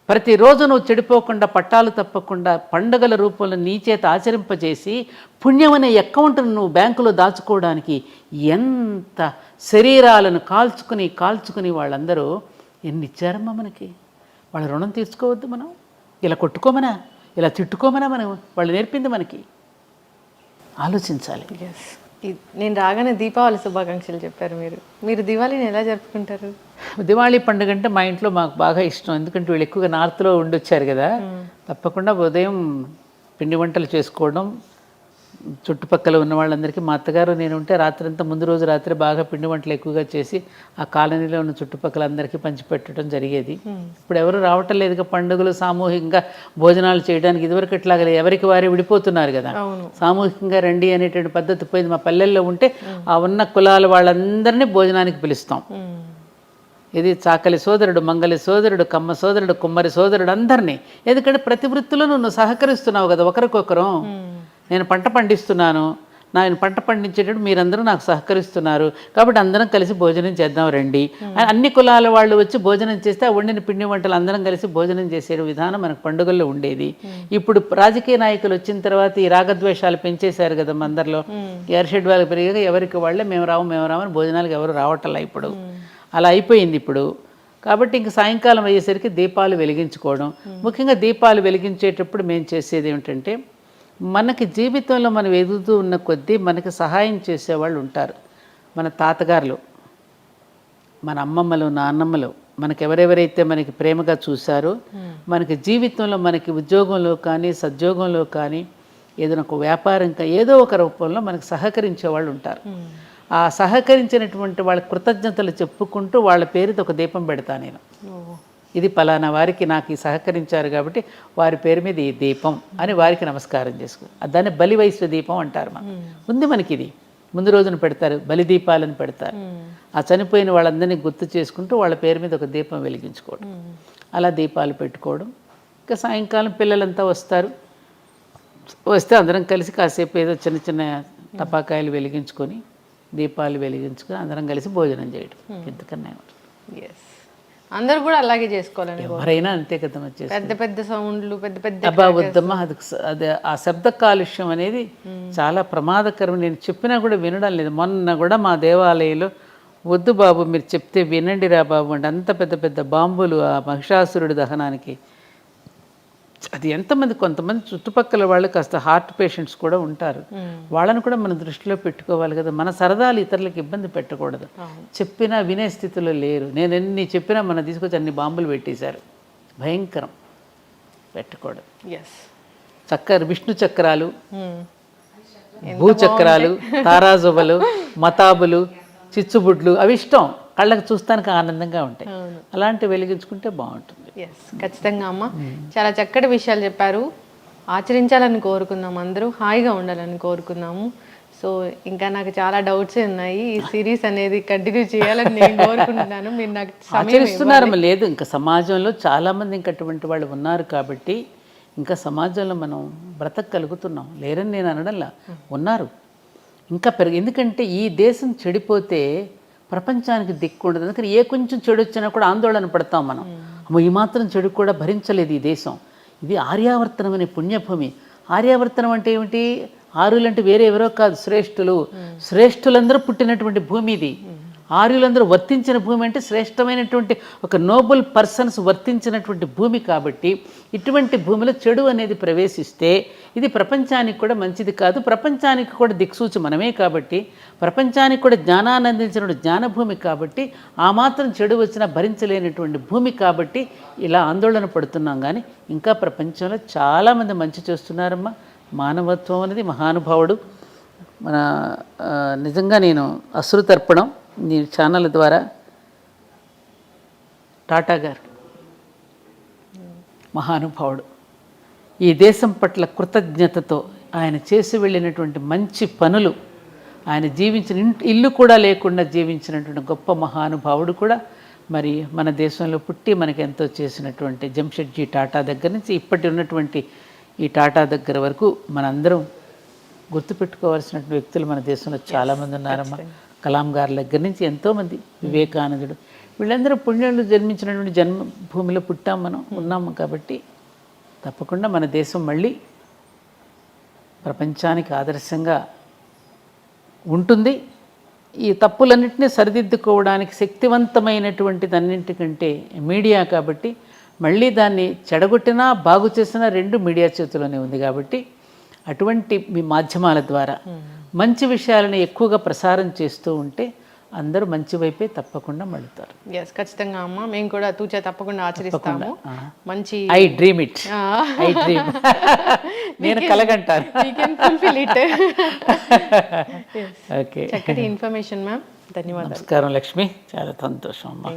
ప్రతిరోజు నువ్వు చెడిపోకుండా పట్టాలు తప్పకుండా పండుగల రూపంలో నీ చేత ఆచరింపజేసి పుణ్యం అనే అకౌంట్ను నువ్వు బ్యాంకులో దాచుకోవడానికి ఎంత శరీరాలను కాల్చుకుని వాళ్ళందరూ ఎన్ని ఇచ్చారమ్మా మనకి. వాళ్ళ రుణం తీర్చుకోవద్దు మనం, ఇలా కొట్టుకోమనా, ఇలా తిట్టుకోమనా మనం వాళ్ళు నేర్పింది మనకి. ఆలోచించాలి. నేను రాగానే దీపావళి శుభాకాంక్షలు చెప్పారు మీరు దివాళీని ఎలా జరుపుకుంటారు? దివాళీ పండుగ అంటే మా ఇంట్లో మాకు బాగా ఇష్టం, ఎందుకంటే వీళ్ళు ఎక్కువగా నార్త్లో ఉండొచ్చారు కదా. తప్పకుండా ఉదయం పిండి వంటలు చేసుకోవడం, చుట్టుపక్కల ఉన్న వాళ్ళందరికీ, మా అత్తగారు నేను ఉంటే రాత్రంతా ముందు రోజు రాత్రి బాగా పిండి వంటలు ఎక్కువగా చేసి ఆ కాలనీలో ఉన్న చుట్టుపక్కల అందరికీ పంచిపెట్టడం జరిగేది. ఇప్పుడు ఎవరు రావటం లేదుగా పండుగలు సామూహికంగా భోజనాలు చేయడానికి. ఇదివరకు ఇట్లాగలే ఎవరికి వారే విడిపోతున్నారు కదా, సామూహికంగా రండి అనేటువంటి పద్ధతి పోయింది. మా పల్లెల్లో ఉంటే ఆ ఉన్న కులాల వాళ్ళందరినీ భోజనానికి పిలుస్తాం. ఇది చాకలి సోదరుడు, మంగలి సోదరుడు, కమ్మ సోదరుడు, కుమ్మరి సోదరుడు అందరినీ. ఎందుకంటే ప్రతి వృత్తిలో నువ్వు సహకరిస్తున్నావు కదా ఒకరికొకరు. నేను పంట పండిస్తున్నాను, నేను పంట పండించేటప్పుడు మీరందరూ నాకు సహకరిస్తున్నారు కాబట్టి అందరం కలిసి భోజనం చేద్దాం రండి. అన్ని కులాల వాళ్ళు వచ్చి భోజనం చేస్తే ఆ వండిన పిండి వంటలు అందరం కలిసి భోజనం చేసే విధానం మనకు పండుగల్లో ఉండేది. ఇప్పుడు రాజకీయ నాయకులు వచ్చిన తర్వాత ఈ రాగద్వేషాలు పెంచేశారు కదా అందరిలో. ఎర్షెడ్ వాళ్ళకి పెరిగాక ఎవరికి వాళ్ళే మేము రామని భోజనాలకు ఎవరు రావట్లా ఇప్పుడు. అలా అయిపోయింది ఇప్పుడు. కాబట్టి ఇంక సాయంకాలం అయ్యేసరికి దీపాలు వెలిగించుకోవడం. ముఖ్యంగా దీపాలు వెలిగించేటప్పుడు మేము చేసేది ఏమిటంటే, మనకి జీవితంలో మనం ఎదుగుతూ ఉన్న కొద్దీ మనకి సహాయం చేసేవాళ్ళు ఉంటారు. మన తాతగారులు, మన అమ్మమ్మలు, నాన్నమ్మలు మనకి ఎవరెవరైతే మనకి ప్రేమగా చూశారో, మనకి జీవితంలో మనకి ఉద్యోగంలో కానీ సద్యోగంలో కానీ ఏదైనా ఒక వ్యాపారం కానీ ఏదో ఒక రూపంలో మనకు సహకరించే వాళ్ళు ఉంటారు. ఆ సహకరించినటువంటి వాళ్ళ కృతజ్ఞతలు చెప్పుకుంటూ వాళ్ళ పేరుతో ఒక దీపం పెడతా నేను. ఇది పలానా వారికి నాకు ఈ సహకరించారు కాబట్టి వారి పేరు మీద ఈ దీపం అని వారికి నమస్కారం చేసుకో. దాన్ని బలివైశ్వ దీపం అంటారు. ఉంది మనకి. ఇది ముందు రోజున పెడతారు, బలి దీపాలను పెడతారు. ఆ చనిపోయిన వాళ్ళందరినీ గుర్తు చేసుకుంటూ వాళ్ళ పేరు మీద ఒక దీపం వెలిగించుకోవడం, అలా దీపాలు పెట్టుకోవడం. ఇంకా సాయంకాలం పిల్లలంతా వస్తే అందరం కలిసి కాసేపు ఏదో చిన్న చిన్న టపాకాయలు వెలిగించుకొని దీపాలు వెలిగించుకొని అందరం కలిసి భోజనం చేయడం. ఎందుకన్నా అందరు కూడా అలాగే చేసుకోవాలని ఎవరైనా అంతే కదా. వచ్చేసి పెద్ద పెద్ద సౌండ్లు, పెద్ద పెద్ద అబ్బా వద్దమ్మా, అది ఆ శబ్ద కాలుష్యం అనేది చాలా ప్రమాదకరం. నేను చెప్పినా కూడా వినడం లేదు. మొన్న కూడా మా దేవాలయంలో వద్దు బాబు మీరు చెప్తే వినండిరా బాబు అంటే అంత పెద్ద పెద్ద బాంబులు ఆ మహిషాసురుడి దహనానికి. అది ఎంతమంది, కొంతమంది చుట్టుపక్కల వాళ్ళు కాస్త హార్ట్ పేషెంట్స్ కూడా ఉంటారు, వాళ్ళని కూడా మనం దృష్టిలో పెట్టుకోవాలి కదా. మన సరదాలు ఇతరులకు ఇబ్బంది పెట్టకూడదు. చెప్పినా వినే స్థితిలో లేరు. నేను ఎన్ని చెప్పినా మనం తీసుకొచ్చి అన్ని బాంబులు పెట్టేశారు. భయంకరం, పెట్టకూడదు. విష్ణు చక్రాలు, భూచక్రాలు, తారాజువలు, మతాబులు, చిచ్చుబుడ్లు అవి ఇష్టం, కళ్ళకు చూస్తానికి ఆనందంగా ఉంటాయి. అలాంటివి వెలిగించుకుంటే బాగుంటుంది. ఖచ్చితంగా అమ్మ, చాలా చక్కటి విషయాలు చెప్పారు. ఆచరించాలని కోరుకుందాం, అందరూ హాయిగా ఉండాలని కోరుకుందాము. సో ఇంకా నాకు చాలా డౌట్స్ ఉన్నాయి. ఈ సిరీస్ అనేది కంటిన్యూ చేయాలని నేను కోరుకుంటున్నాను. మీరు నాకు ఆచరిస్తున్నారు లేదు, ఇంకా సమాజంలో చాలామంది ఇంకా అటువంటి వాళ్ళు ఉన్నారు కాబట్టి ఇంకా సమాజంలో మనం బ్రతకగలుగుతున్నాం. లేరని నేను అనడంలా, ఉన్నారు ఇంకా ఎందుకంటే ఈ దేశం చెడిపోతే ప్రపంచానికి దిక్కు ఉండదు. అందుకని ఏ కొంచెం చెడు వచ్చినా కూడా ఆందోళన పడతాం మనం. ఈ మాత్రం చెడు కూడా భరించలేదు ఈ దేశం. ఇది ఆర్యావర్తనం అనే పుణ్యభూమి. ఆర్యావర్తనం అంటే ఏమిటి? ఆర్యులంటే వేరే ఎవరో కాదు, శ్రేష్ఠులు. శ్రేష్ఠులందరూ పుట్టినటువంటి భూమి ఇది. ఆర్యులందరూ వర్తించిన భూమి అంటే శ్రేష్టమైనటువంటి ఒక నోబుల్ పర్సన్స్ వర్తించినటువంటి భూమి. కాబట్టి ఇటువంటి భూమిలో చెడు అనేది ప్రవేశిస్తే ఇది ప్రపంచానికి కూడా మంచిది కాదు. ప్రపంచానికి కూడా దిక్సూచి మనమే కాబట్టి, ప్రపంచానికి కూడా జ్ఞానాన్ని అందించిన జ్ఞానభూమి కాబట్టి, ఆ మాత్రం చెడు వచ్చినా భరించలేనటువంటి భూమి కాబట్టి ఇలా ఆందోళన పడుతున్నాం. కానీ ఇంకా ప్రపంచంలో చాలామంది మంచి చేస్తున్నారమ్మా. మానవత్వం అనేది మహానుభావుడు. మన నిజంగా నేను అశ్రుతర్పణం నీ ఛానల్ ద్వారా టాటా గారు మహానుభావుడు. ఈ దేశం పట్ల కృతజ్ఞతతో ఆయన చేసి వెళ్ళినటువంటి మంచి పనులు, ఆయన జీవించిన ఇల్లు కూడా లేకుండా జీవించినటువంటి గొప్ప మహానుభావుడు కూడా మరి మన దేశంలో పుట్టి మనకి ఎంతో చేసినటువంటి జంషెడ్జీ టాటా దగ్గర నుంచి ఇప్పటి ఉన్నటువంటి ఈ టాటా దగ్గర వరకు మనందరం గుర్తుపెట్టుకోవాల్సినటువంటి వ్యక్తులు మన దేశంలో చాలామంది ఉన్నారమ్మా. కలాం గారి దగ్గర నుంచి ఎంతోమంది, వివేకానందుడు, వీళ్ళందరూ పుణ్యులు జన్మించినటువంటి జన్మభూమిలో పుట్టాం, మనం ఉన్నాము. కాబట్టి తప్పకుండా మన దేశం మళ్ళీ ప్రపంచానికి ఆదర్శంగా ఉంటుంది. ఈ తప్పులన్నింటినీ సరిదిద్దుకోవడానికి శక్తివంతమైనటువంటిది అన్నింటికంటే మీడియా. కాబట్టి మళ్ళీ దాన్ని చెడగొట్టినా బాగు చేసినా రెండు మీడియా చేతిలోనే ఉంది. కాబట్టి అటువంటి మీ మాధ్యమాల ద్వారా మంచి విషయాలను ఎక్కువగా ప్రసారం చేస్తూ ఉంటే అందరూ మంచి వైపే తప్పకుండా మళ్ళుతారు. ఖచ్చితంగా అమ్మ, మేము కూడా తూచా తప్పకుండా ఆచరిస్తాము. మంచి I dream it, I dream, నేను కలగంటాను. ఓకే, చక్కటి ఇన్ఫర్మేషన్ మ్యామ్. ధన్యవాదాలు. నమస్కారం లక్ష్మి, చాలా సంతోషం అమ్మా.